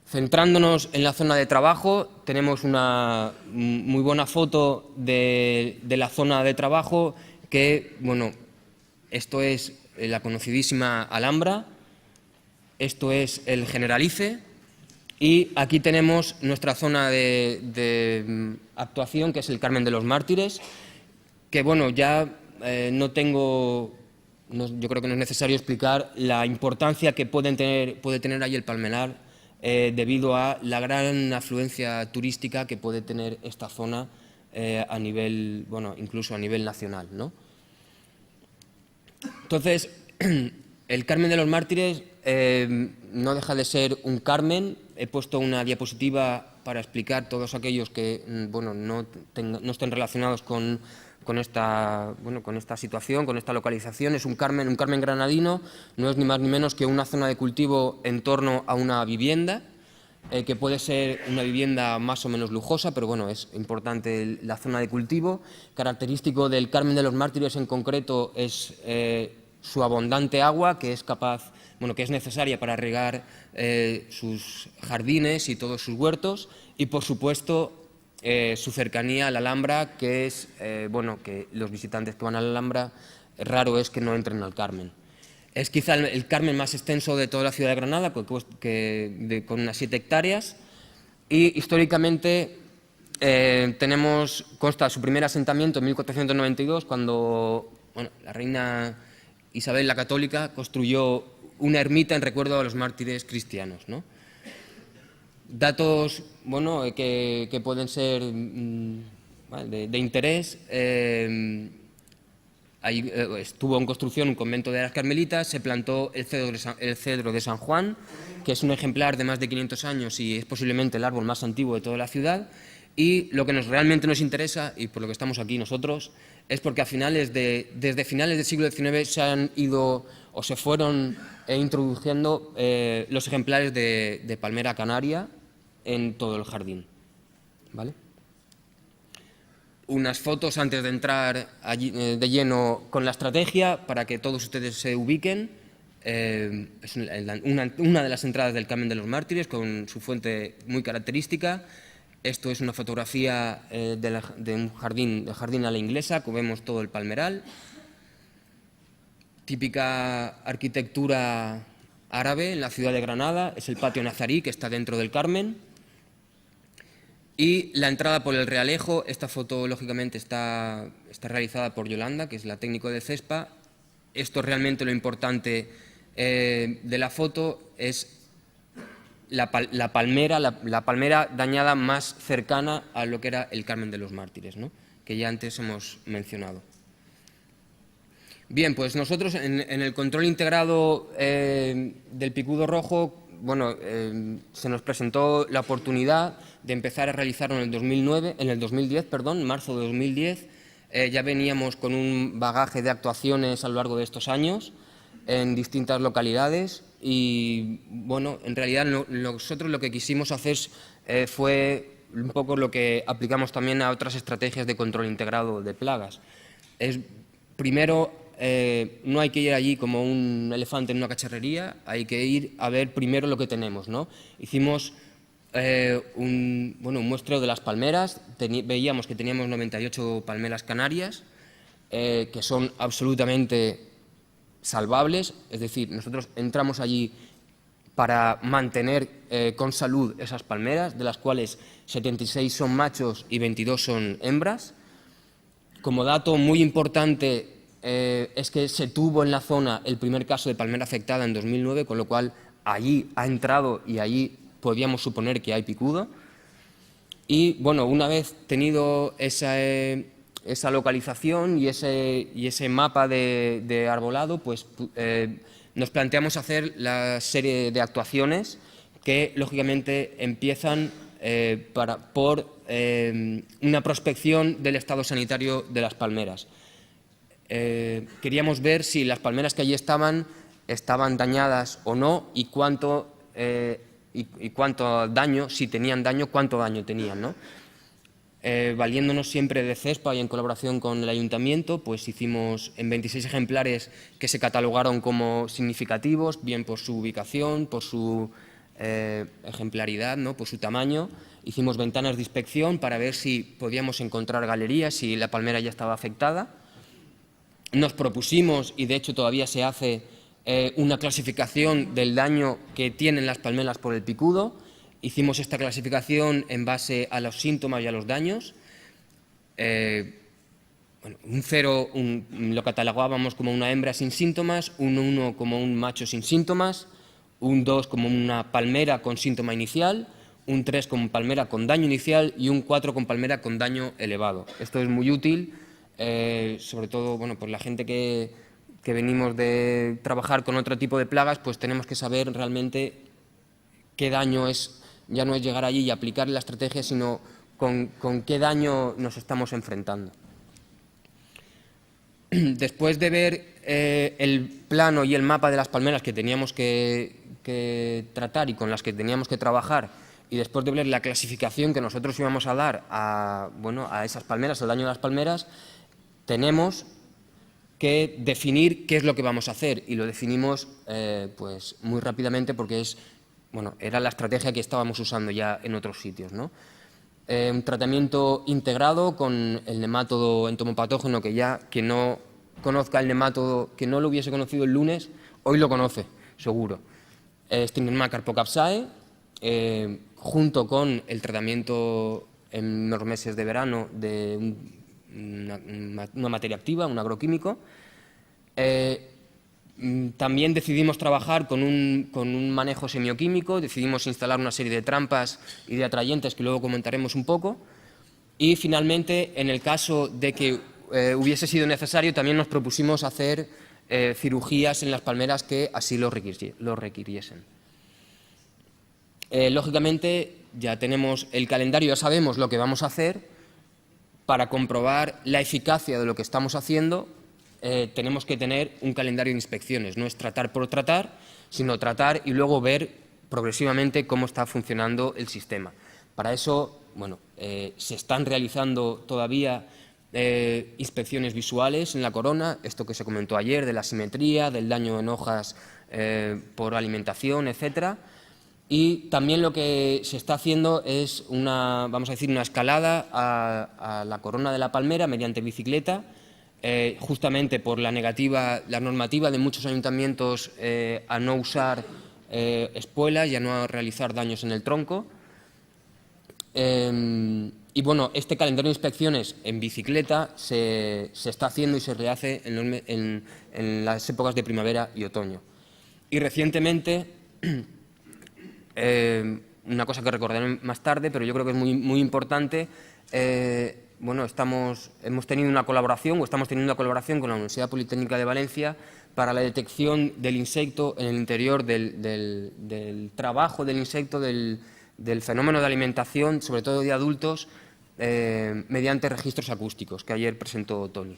Centrándonos en la zona de trabajo, tenemos una muy buena foto de la zona de trabajo que, bueno, esto es la conocidísima Alhambra, esto es el Generalife y aquí tenemos nuestra zona de actuación, que es el Carmen de los Mártires, que, bueno, ya yo creo que no es necesario explicar la importancia que puede tener ahí el palmerar, debido a la gran afluencia turística que puede tener esta zona a nivel, bueno, incluso a nivel nacional, ¿no? Entonces, el Carmen de los Mártires no deja de ser un Carmen. He puesto una diapositiva para explicar todos aquellos que, bueno, no estén relacionados con esta situación, con esta localización. Es un Carmen granadino, no es ni más ni menos que una zona de cultivo en torno a una vivienda, que puede ser una vivienda más o menos lujosa, pero bueno, es importante la zona de cultivo. Característico del Carmen de los Mártires en concreto es su abundante agua, que es que es necesaria para regar sus jardines y todos sus huertos, y por supuesto su cercanía a la Alhambra, que es, que los visitantes que van a la Alhambra raro es que no entren al Carmen. Es quizá el Carmen más extenso de toda la ciudad de Granada, con unas 7 hectáreas, y históricamente consta su primer asentamiento en 1492, cuando la reina Isabel la Católica construyó una ermita en recuerdo a los mártires cristianos, ¿no? Datos que pueden ser de interés. Estuvo en construcción un convento de las Carmelitas, se plantó el cedro de San Juan, que es un ejemplar de más de 500 años y es posiblemente el árbol más antiguo de toda la ciudad. Y lo que realmente nos interesa, y por lo que estamos aquí nosotros, es porque desde finales del siglo XIX se han ido o se fueron introduciendo los ejemplares de palmera canaria en todo el jardín, ¿vale? Unas fotos antes de entrar allí, de lleno con la estrategia, para que todos ustedes se ubiquen. Es una de las entradas del Carmen de los Mártires, con su fuente muy característica. Esto es una fotografía de un jardín a la inglesa, como vemos todo el palmeral. Típica arquitectura árabe en la ciudad de Granada, es el patio nazarí, que está dentro del Carmen. Y la entrada por el Realejo. Esta foto, lógicamente, está realizada por Yolanda, que es la técnico de CESPA. Esto realmente lo importante de la foto es la palmera dañada más cercana a lo que era el Carmen de los Mártires, ¿no?, que ya antes hemos mencionado. Bien, pues nosotros en el control integrado del picudo rojo, se nos presentó la oportunidad de empezar a realizarlo en el 2010, marzo de 2010. Ya veníamos con un bagaje de actuaciones a lo largo de estos años en distintas localidades y, en realidad nosotros lo que quisimos hacer fue un poco lo que aplicamos también a otras estrategias de control integrado de plagas. Primero, no hay que ir allí como un elefante en una cacharrería, hay que ir a ver primero lo que tenemos, ¿no? Hicimos un muestreo de las palmeras. Veíamos que teníamos 98 palmeras canarias, que son absolutamente salvables, es decir, nosotros entramos allí para mantener con salud esas palmeras, de las cuales 76 son machos y 22 son hembras. Como dato muy importante es que se tuvo en la zona el primer caso de palmera afectada en 2009, con lo cual allí ha entrado y allí podríamos suponer que hay picudo. Y bueno, una vez tenido esa localización y ese mapa de arbolado, pues nos planteamos hacer la serie de actuaciones que lógicamente empiezan por una prospección del estado sanitario de las palmeras. Queríamos ver si las palmeras que allí estaban dañadas o no y cuánto daño, si tenían daño, cuánto daño tenían, ¿no? Valiéndonos siempre de CESPA y en colaboración con el Ayuntamiento, pues hicimos en 26 ejemplares que se catalogaron como significativos, bien por su ubicación, por su ejemplaridad, ¿no?, por su tamaño. Hicimos ventanas de inspección para ver si podíamos encontrar galerías, si la palmera ya estaba afectada. Nos propusimos, y de hecho todavía se hace, una clasificación del daño que tienen las palmeras por el picudo. Hicimos esta clasificación en base a los síntomas y a los daños. Un 0 lo catalogábamos como una hembra sin síntomas, un 1 como un macho sin síntomas, un 2 como una palmera con síntoma inicial, un 3 como palmera con daño inicial y un 4 con palmera con daño elevado. Esto es muy útil, sobre todo por la gente que venimos de trabajar con otro tipo de plagas, pues tenemos que saber realmente qué daño es. Ya no es llegar allí y aplicar la estrategia, sino con qué daño nos estamos enfrentando. Después de ver el plano y el mapa de las palmeras que teníamos que tratar y con las que teníamos que trabajar, y después de ver la clasificación que nosotros íbamos a dar a esas palmeras, al daño de las palmeras, tenemos que definir qué es lo que vamos a hacer, y lo definimos pues muy rápidamente porque era la estrategia que estábamos usando ya en otros sitios, ¿no? Un tratamiento integrado con el nemátodo entomopatógeno, que ya quien no conozca el nemátodo, que no lo hubiese conocido el lunes, hoy lo conoce, seguro. Stigma carpocapsae, junto con el tratamiento en los meses de verano de una materia activa, un agroquímico. También decidimos trabajar con un manejo semioquímico, decidimos instalar una serie de trampas y de atrayentes que luego comentaremos un poco, y finalmente, en el caso de que hubiese sido necesario, también nos propusimos hacer cirugías en las palmeras que así lo requiriesen. Lógicamente, ya tenemos el calendario, ya sabemos lo que vamos a hacer. Para comprobar la eficacia de lo que estamos haciendo, tenemos que tener un calendario de inspecciones. No es tratar por tratar, sino tratar y luego ver progresivamente cómo está funcionando el sistema. Para eso, se están realizando todavía inspecciones visuales en la corona, esto que se comentó ayer, de la simetría, del daño en hojas por alimentación, etcétera. Y también lo que se está haciendo es una escalada a la corona de la palmera mediante bicicleta, justamente por la normativa de muchos ayuntamientos a no usar espuelas y a no realizar daños en el tronco. Y este calendario de inspecciones en bicicleta se está haciendo y se rehace en las épocas de primavera y otoño. Y recientemente, una cosa que recordaré más tarde, pero yo creo que es muy, muy importante, hemos tenido una colaboración, o estamos teniendo una colaboración con la Universidad Politécnica de Valencia para la detección del insecto en el interior del trabajo del insecto, del fenómeno de alimentación, sobre todo de adultos, mediante registros acústicos, que ayer presentó Tony.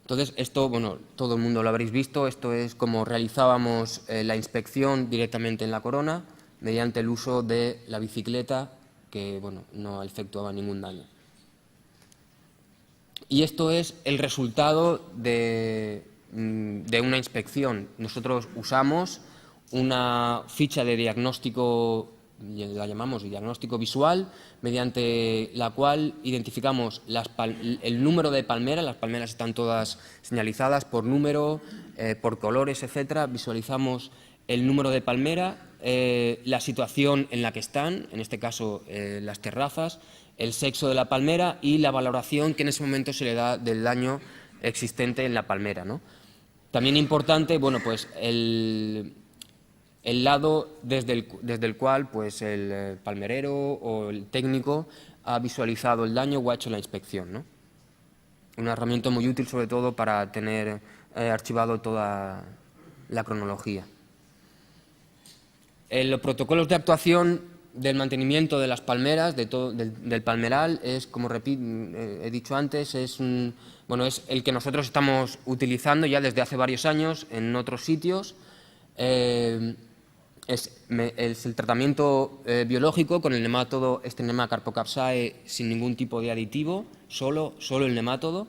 Entonces, esto, todo el mundo lo habréis visto, esto es como realizábamos la inspección directamente en la corona, mediante el uso de la bicicleta, que no efectuaba ningún daño. Y esto es el resultado de una inspección. Nosotros usamos una ficha de diagnóstico, la llamamos diagnóstico visual, mediante la cual identificamos el número de palmeras. Las palmeras están todas señalizadas por número, por colores, etcétera, visualizamos el número de palmera, la situación en la que están, en este caso las terrazas, el sexo de la palmera y la valoración que en ese momento se le da del daño existente en la palmera, ¿no? También importante, bueno, pues el lado desde el cual pues, el palmerero o el técnico ha visualizado el daño o ha hecho la inspección, ¿no? Una herramienta muy útil, sobre todo, para tener archivado toda la cronología. Los protocolos de actuación del mantenimiento de las palmeras, del palmeral, es, como he dicho antes, es el que nosotros estamos utilizando ya desde hace varios años en otros sitios. Es el tratamiento biológico con el nemátodo Strenema carpocapsae sin ningún tipo de aditivo, solo el nemátodo.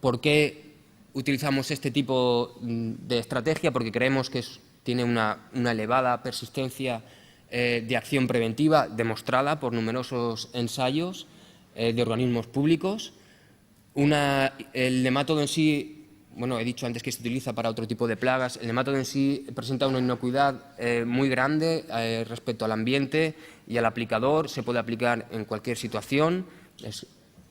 ¿Por qué utilizamos este tipo de estrategia? Porque creemos que tiene una elevada persistencia de acción preventiva demostrada por numerosos ensayos de organismos públicos. El nemátodo en sí, bueno, he dicho antes que se utiliza para otro tipo de plagas. El nemátodo en sí presenta una inocuidad muy grande respecto al ambiente y al aplicador. Se puede aplicar en cualquier situación, es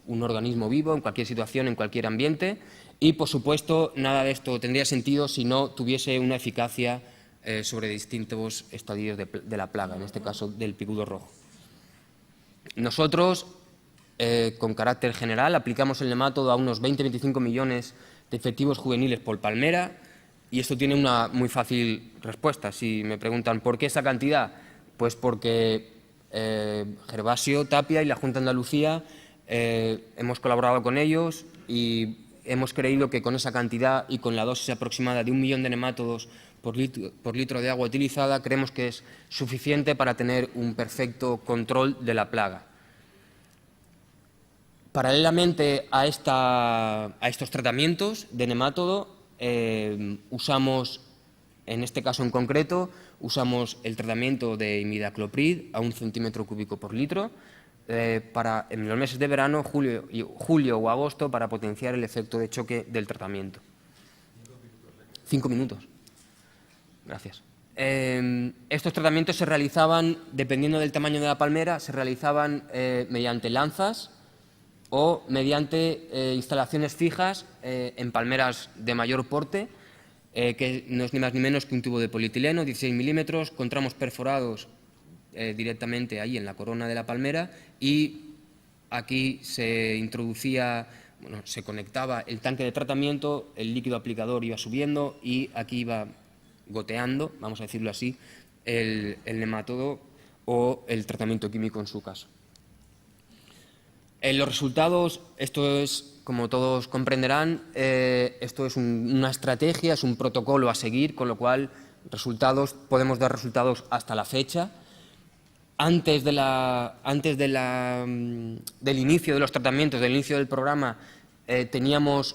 un organismo vivo, en cualquier situación, en cualquier ambiente. Y, por supuesto, nada de esto tendría sentido si no tuviese una eficacia sobre distintos estadios de la plaga, en este caso del picudo rojo. Nosotros, con carácter general, aplicamos el nemátodo a unos 20-25 millones de efectivos juveniles por palmera, y esto tiene una muy fácil respuesta. Si me preguntan ¿por qué esa cantidad? Pues porque Gervasio Tapia y la Junta de Andalucía hemos colaborado con ellos y hemos creído que con esa cantidad y con la dosis aproximada de 1 millón de nemátodos por litro de agua utilizada, creemos que es suficiente para tener un perfecto control de la plaga. Paralelamente a estos tratamientos de nemátodo, usamos, en este caso en concreto, usamos el tratamiento de imidacloprid a 1 centímetro cúbico por litro en los meses de verano, julio o agosto, para potenciar el efecto de choque del tratamiento. 5 minutos. Gracias. Estos tratamientos se realizaban, dependiendo del tamaño de la palmera, se realizaban mediante lanzas o mediante instalaciones fijas en palmeras de mayor porte, que no es ni más ni menos que un tubo de polietileno, 16 milímetros, con tramos perforados directamente ahí en la corona de la palmera, y aquí se introducía, bueno, se conectaba el tanque de tratamiento, el líquido aplicador iba subiendo y aquí iba goteando, vamos a decirlo así, el nemátodo o el tratamiento químico en su caso. Los resultados, esto es, como todos comprenderán, esto es una estrategia, es un protocolo a seguir, con lo cual podemos dar resultados hasta la fecha. Antes del inicio de los tratamientos, del inicio del programa, vimos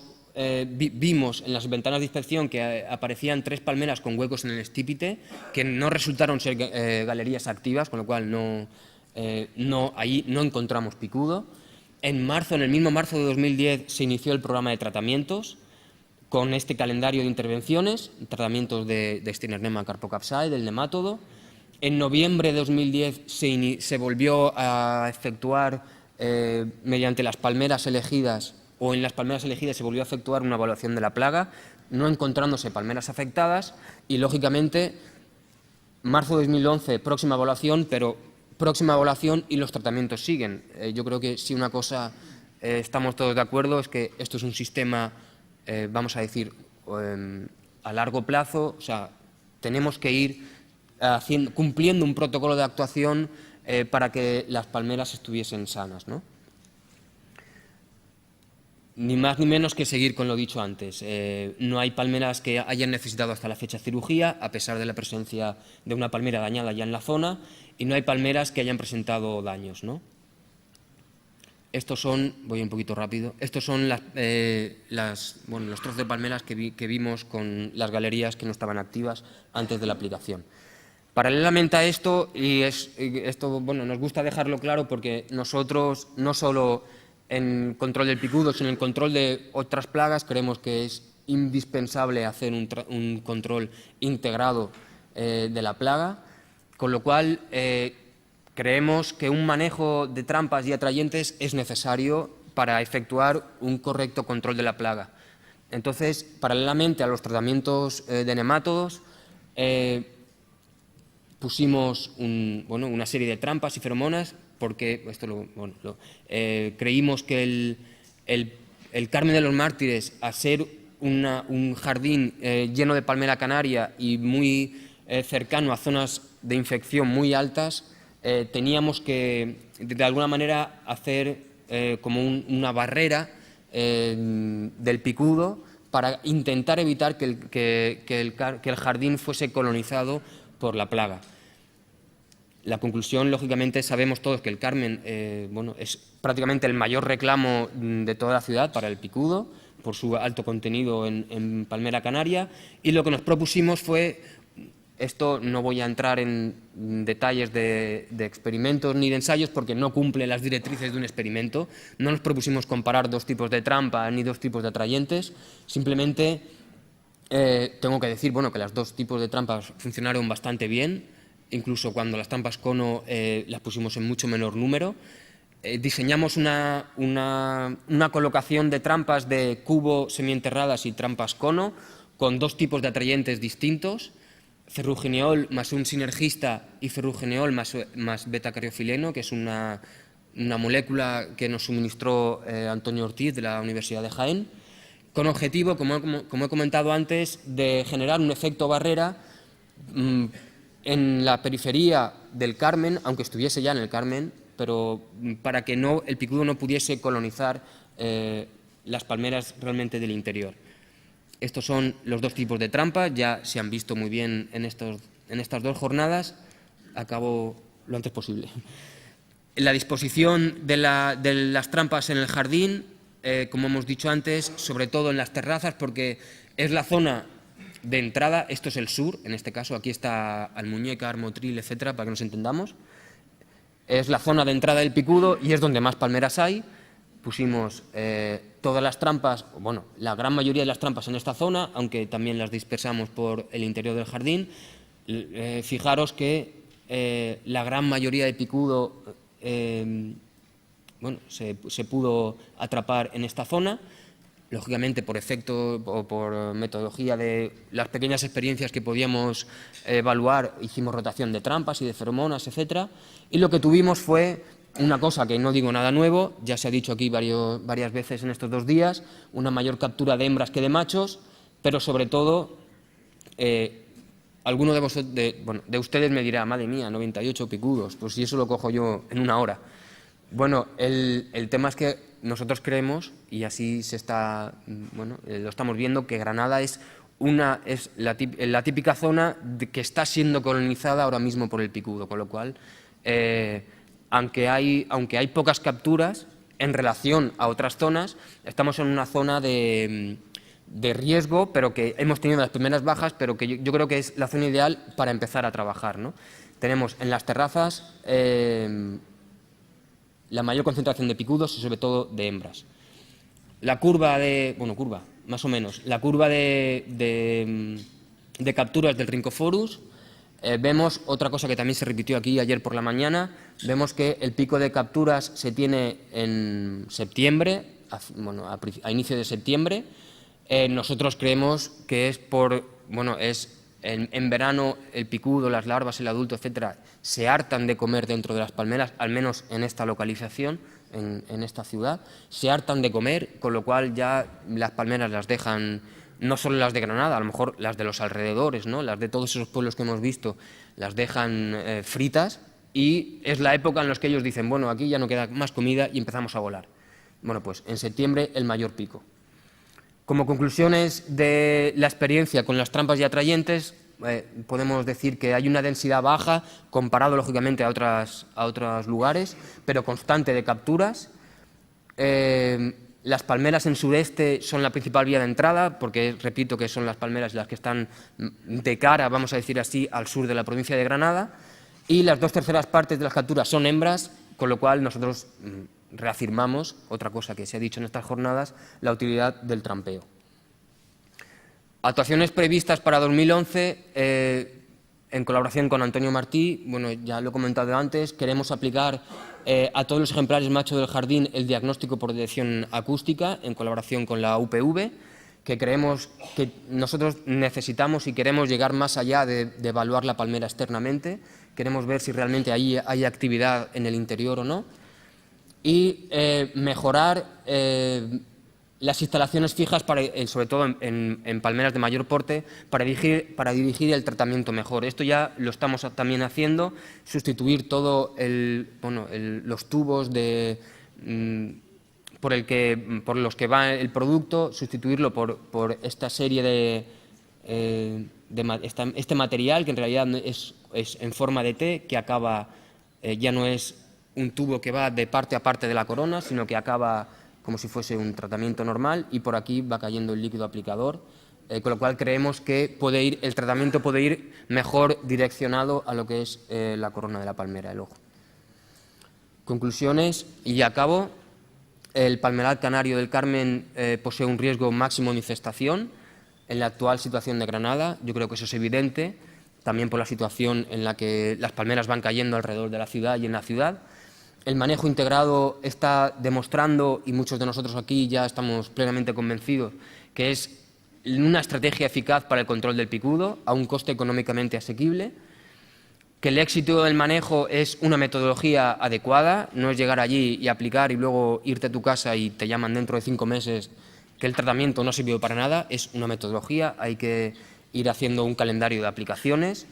en las ventanas de inspección que aparecían 3 palmeras con huecos en el estípite, que no resultaron ser galerías activas, con lo cual ahí no encontramos picudo. En el mismo marzo de 2010, se inició el programa de tratamientos con este calendario de intervenciones, tratamientos de Strenema carpocapsae, del nemátodo. En noviembre de 2010 se volvió a efectuar, mediante las palmeras elegidas, o en las palmeras elegidas se volvió a efectuar una evaluación de la plaga, no encontrándose palmeras afectadas, y lógicamente, marzo de 2011, próxima evaluación, pero próxima evaluación y los tratamientos siguen. Yo creo que si una cosa estamos todos de acuerdo es que esto es un sistema, vamos a decir, a largo plazo, o sea, tenemos que ir cumpliendo un protocolo de actuación para que las palmeras estuviesen sanas, ¿no? Ni más ni menos que seguir con lo dicho antes. No hay palmeras que hayan necesitado hasta la fecha cirugía, a pesar de la presencia de una palmera dañada ya en la zona, y no hay palmeras que hayan presentado daños, ¿no? Estos son, voy un poquito rápido, estos son los trozos de palmeras que vimos con las galerías que no estaban activas antes de la aplicación. Paralelamente a esto, nos gusta dejarlo claro porque nosotros no solo en control del picudo, sino en control de otras plagas, creemos que es indispensable hacer un control integrado de la plaga, con lo cual creemos que un manejo de trampas y atrayentes es necesario para efectuar un correcto control de la plaga. Entonces, paralelamente a los tratamientos de nemátodos, pusimos una serie de trampas y feromonas porque creímos que el Carmen de los Mártires, a ser un jardín lleno de palmera canaria y muy cercano a zonas de infección muy altas, teníamos que, de alguna manera, hacer como una barrera del picudo para intentar evitar que el jardín fuese colonizado por la plaga. La conclusión, lógicamente, sabemos todos que el Carmen es prácticamente el mayor reclamo de toda la ciudad para el picudo, por su alto contenido en palmera canaria, y lo que nos propusimos fue, esto no voy a entrar en detalles de experimentos ni de ensayos porque no cumple las directrices de un experimento, no nos propusimos comparar dos tipos de trampa ni dos tipos de atrayentes, simplemente tengo que decir que los dos tipos de trampas funcionaron bastante bien, incluso cuando las trampas cono las pusimos en mucho menor número. Diseñamos una colocación de trampas de cubo semienterradas y trampas cono con dos tipos de atrayentes distintos, ferrugineol más un sinergista y ferrugineol más betacariophileno, que es una molécula que nos suministró Antonio Ortiz de la Universidad de Jaén, con objetivo, como he comentado antes, de generar un efecto barrera en la periferia del Carmen, aunque estuviese ya en el Carmen, pero para que el picudo no pudiese colonizar las palmeras realmente del interior. Estos son los dos tipos de trampas, ya se han visto muy bien en estas dos jornadas. Acabo lo antes posible. La disposición de las trampas en el jardín, como hemos dicho antes, sobre todo en las terrazas, porque es la zona de entrada. Esto es el sur, en este caso aquí está Almuñécar, Armotril, etcétera, para que nos entendamos. Es la zona de entrada del picudo y es donde más palmeras hay. Pusimos todas las trampas, la gran mayoría de las trampas en esta zona, aunque también las dispersamos por el interior del jardín. Fijaros que la gran mayoría de picudo se pudo atrapar en esta zona. Lógicamente, por efecto o por metodología de las pequeñas experiencias que podíamos evaluar, hicimos rotación de trampas y de feromonas, etcétera. Y lo que tuvimos fue una cosa que no digo nada nuevo, ya se ha dicho aquí varias veces en estos 2 días, una mayor captura de hembras que de machos, pero sobre todo, alguno de ustedes me dirá, madre mía, 98 picudos, pues si eso lo cojo yo en 1 hora. Bueno, el tema es que nosotros creemos, y así lo estamos viendo, que Granada es la típica zona que está siendo colonizada ahora mismo por el picudo, con lo cual, aunque hay pocas capturas en relación a otras zonas, estamos en una zona de riesgo, pero que hemos tenido las primeras bajas, pero que yo creo que es la zona ideal para empezar a trabajar, ¿no? Tenemos en las terrazas la mayor concentración de picudos y sobre todo de hembras. La curva más o menos, la curva de capturas del Rhynchophorus, vemos otra cosa que también se repitió aquí ayer por la mañana, vemos que el pico de capturas se tiene en septiembre, a inicio de septiembre. Nosotros creemos que es en verano el picudo, las larvas, el adulto, etcétera, se hartan de comer dentro de las palmeras, al menos en esta localización, en esta ciudad, se hartan de comer, con lo cual ya las palmeras las dejan, no solo las de Granada, a lo mejor las de los alrededores, ¿no? Las de todos esos pueblos que hemos visto, las dejan fritas, y es la época en la que ellos dicen, aquí ya no queda más comida y empezamos a volar. Pues en septiembre el mayor pico. Como conclusiones de la experiencia con las trampas y atrayentes, podemos decir que hay una densidad baja comparado, lógicamente, a otros lugares, pero constante de capturas. Las palmeras en sureste son la principal vía de entrada, porque repito que son las palmeras las que están de cara, vamos a decir así, al sur de la provincia de Granada, y las 2/3 partes de las capturas son hembras, con lo cual nosotros reafirmamos, otra cosa que se ha dicho en estas jornadas, la utilidad del trampeo. Actuaciones previstas para 2011, en colaboración con Antonio Martí, bueno, ya lo he comentado antes, queremos aplicar a todos los ejemplares machos del jardín el diagnóstico por detección acústica en colaboración con la UPV, que creemos que nosotros necesitamos y queremos llegar más allá de evaluar la palmera externamente. Queremos ver si realmente ahí hay actividad en el interior o no. Y mejorar las instalaciones fijas, sobre todo en palmeras de mayor porte, para dirigir el tratamiento mejor. Esto ya lo estamos también haciendo, sustituir todo los tubos por los que va el producto, sustituirlo por esta serie este material que en realidad es en forma de T, que acaba, ya no es un tubo que va de parte a parte de la corona, sino que acaba como si fuese un tratamiento normal, y por aquí va cayendo el líquido aplicador, con lo cual creemos que el tratamiento puede ir mejor direccionado a lo que es la corona de la palmera, el ojo. Conclusiones, y ya acabo. El palmeral canario del Carmen posee un riesgo máximo de infestación en la actual situación de Granada. Yo creo que eso es evidente, también por la situación en la que las palmeras van cayendo alrededor de la ciudad y en la ciudad. El manejo integrado está demostrando, y muchos de nosotros aquí ya estamos plenamente convencidos, que es una estrategia eficaz para el control del picudo a un coste económicamente asequible, que el éxito del manejo es una metodología adecuada, no es llegar allí y aplicar y luego irte a tu casa y te llaman dentro de 5 meses que el tratamiento no ha servido para nada. Es una metodología, hay que ir haciendo un calendario de aplicaciones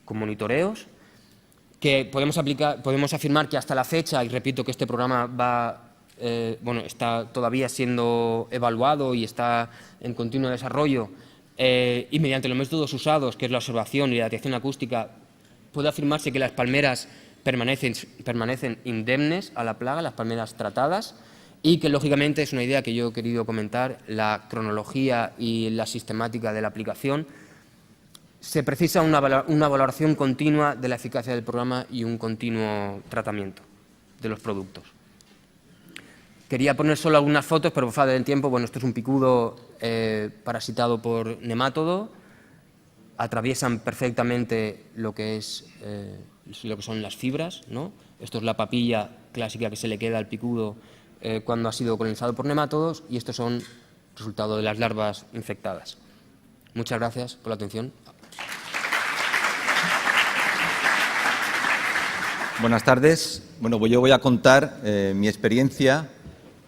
con monitoreos, que podemos afirmar que hasta la fecha, y repito que este programa está todavía siendo evaluado y está en continuo desarrollo, y mediante los métodos usados, que es la observación y la detección acústica, puede afirmarse que las palmeras permanecen indemnes a la plaga, las palmeras tratadas, y que lógicamente es una idea que yo he querido comentar, la cronología y la sistemática de la aplicación. Se precisa una valoración continua de la eficacia del programa y un continuo tratamiento de los productos. Quería poner solo algunas fotos, pero por falta de tiempo, bueno, esto es un picudo parasitado por nemátodo. Atraviesan perfectamente lo que son las fibras, ¿no? Esto es la papilla clásica que se le queda al picudo cuando ha sido colonizado por nemátodos, y estos son resultado de las larvas infectadas. Muchas gracias por la atención. Buenas tardes. Bueno, pues yo voy a contar mi experiencia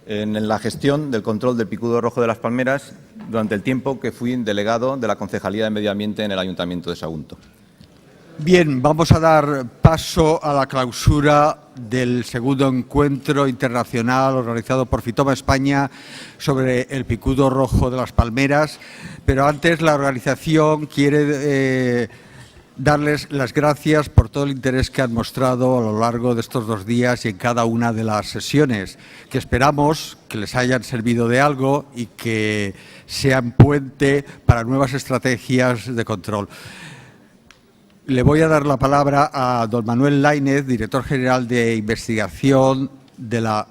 en la gestión del control del picudo rojo de las palmeras durante el tiempo que fui delegado de la Concejalía de Medio Ambiente en el Ayuntamiento de Sagunto. Bien, vamos a dar paso a la clausura del segundo encuentro internacional organizado por Fitoma España sobre el picudo rojo de las palmeras, pero antes la organización quiere darles las gracias por todo el interés que han mostrado a lo largo de estos 2 días y en cada una de las sesiones, que esperamos que les hayan servido de algo y que sean puente para nuevas estrategias de control. Le voy a dar la palabra a don Manuel Lainez, director general de investigación de la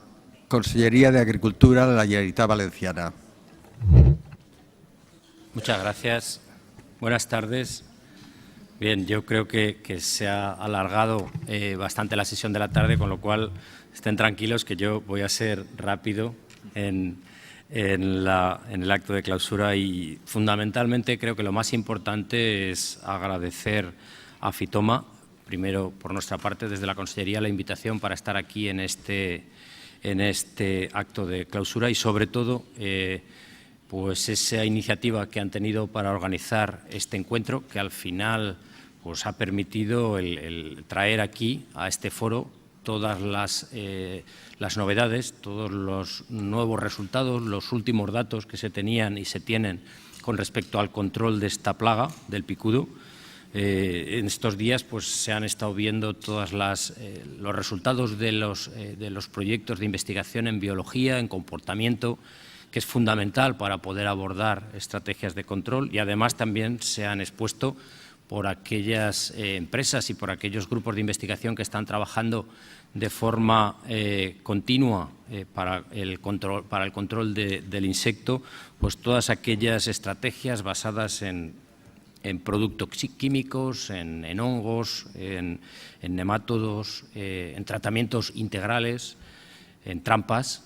Consellería de Agricultura de la Generalitat Valenciana. Muchas gracias. Buenas tardes. Bien, yo creo que se ha alargado bastante la sesión de la tarde, con lo cual estén tranquilos que yo voy a ser rápido en el acto de clausura, y fundamentalmente creo que lo más importante es agradecer a Fitoma, primero por nuestra parte desde la Consellería, la invitación para estar aquí en este acto de clausura, y sobre todo pues esa iniciativa que han tenido para organizar este encuentro, que al final pues ha permitido el traer aquí a este foro todas las novedades, todos los nuevos resultados, los últimos datos que se tenían y se tienen con respecto al control de esta plaga del picudo. En estos días pues se han estado viendo todos los resultados de los proyectos de investigación en biología, en comportamiento, que es fundamental para poder abordar estrategias de control, y además también se han expuesto por aquellas empresas y por aquellos grupos de investigación que están trabajando de forma continua para el control del insecto, pues todas aquellas estrategias basadas en productos químicos, en hongos, en nemátodos, en tratamientos integrales, en trampas,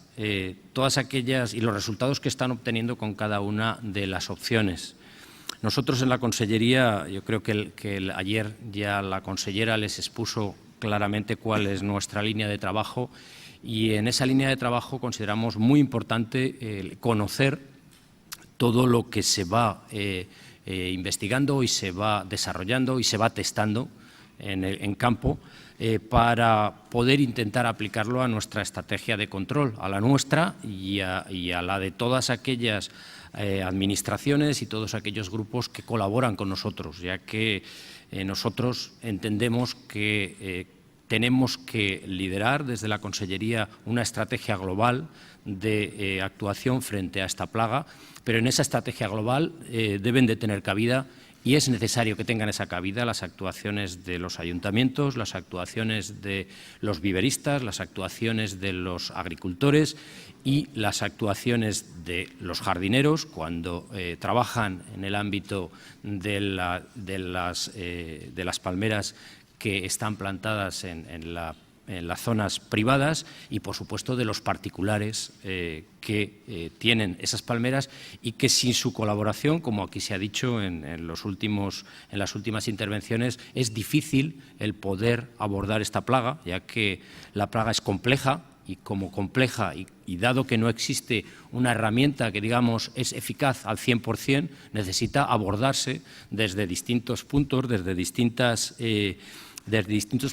todas aquellas y los resultados que están obteniendo con cada una de las opciones. Nosotros en la Consellería, yo creo que ayer ya la consellera les expuso claramente cuál es nuestra línea de trabajo, y en esa línea de trabajo consideramos muy importante conocer todo lo que se va investigando y se va desarrollando y se va testando en campo para poder intentar aplicarlo a nuestra estrategia de control, a la nuestra y a la de todas aquellas administraciones y todos aquellos grupos que colaboran con nosotros, ya que nosotros entendemos que tenemos que liderar desde la Consellería una estrategia global de actuación frente a esta plaga, pero en esa estrategia global deben de tener cabida, y es necesario que tengan esa cabida, las actuaciones de los ayuntamientos, las actuaciones de los viveristas, las actuaciones de los agricultores y las actuaciones de los jardineros cuando trabajan en el ámbito de las palmeras que están plantadas en las zonas privadas, y, por supuesto, de los particulares que tienen esas palmeras y que sin su colaboración, como aquí se ha dicho en las últimas intervenciones, es difícil el poder abordar esta plaga, ya que la plaga es compleja, y como compleja y dado que no existe una herramienta que, digamos, es eficaz al 100%, necesita abordarse desde distintos puntos, desde distintos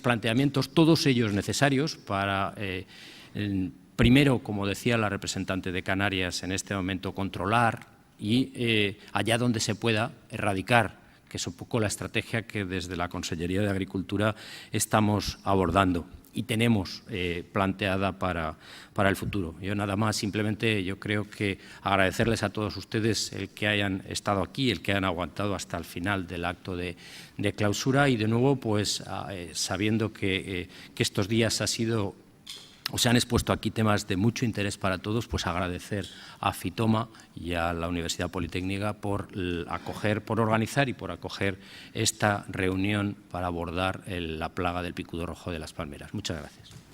planteamientos, todos ellos necesarios para, primero, como decía la representante de Canarias, en este momento controlar y, allá donde se pueda, erradicar, que es un poco la estrategia que desde la Consellería de Agricultura estamos abordando y tenemos planteada para el futuro. Yo nada más, simplemente yo creo que agradecerles a todos ustedes el que hayan estado aquí, el que hayan aguantado hasta el final del acto de clausura, y de nuevo, pues sabiendo que estos días se han expuesto aquí temas de mucho interés para todos, pues agradecer a Fitoma y a la Universidad Politécnica por organizar y por acoger esta reunión para abordar la plaga del picudo rojo de las palmeras. Muchas gracias.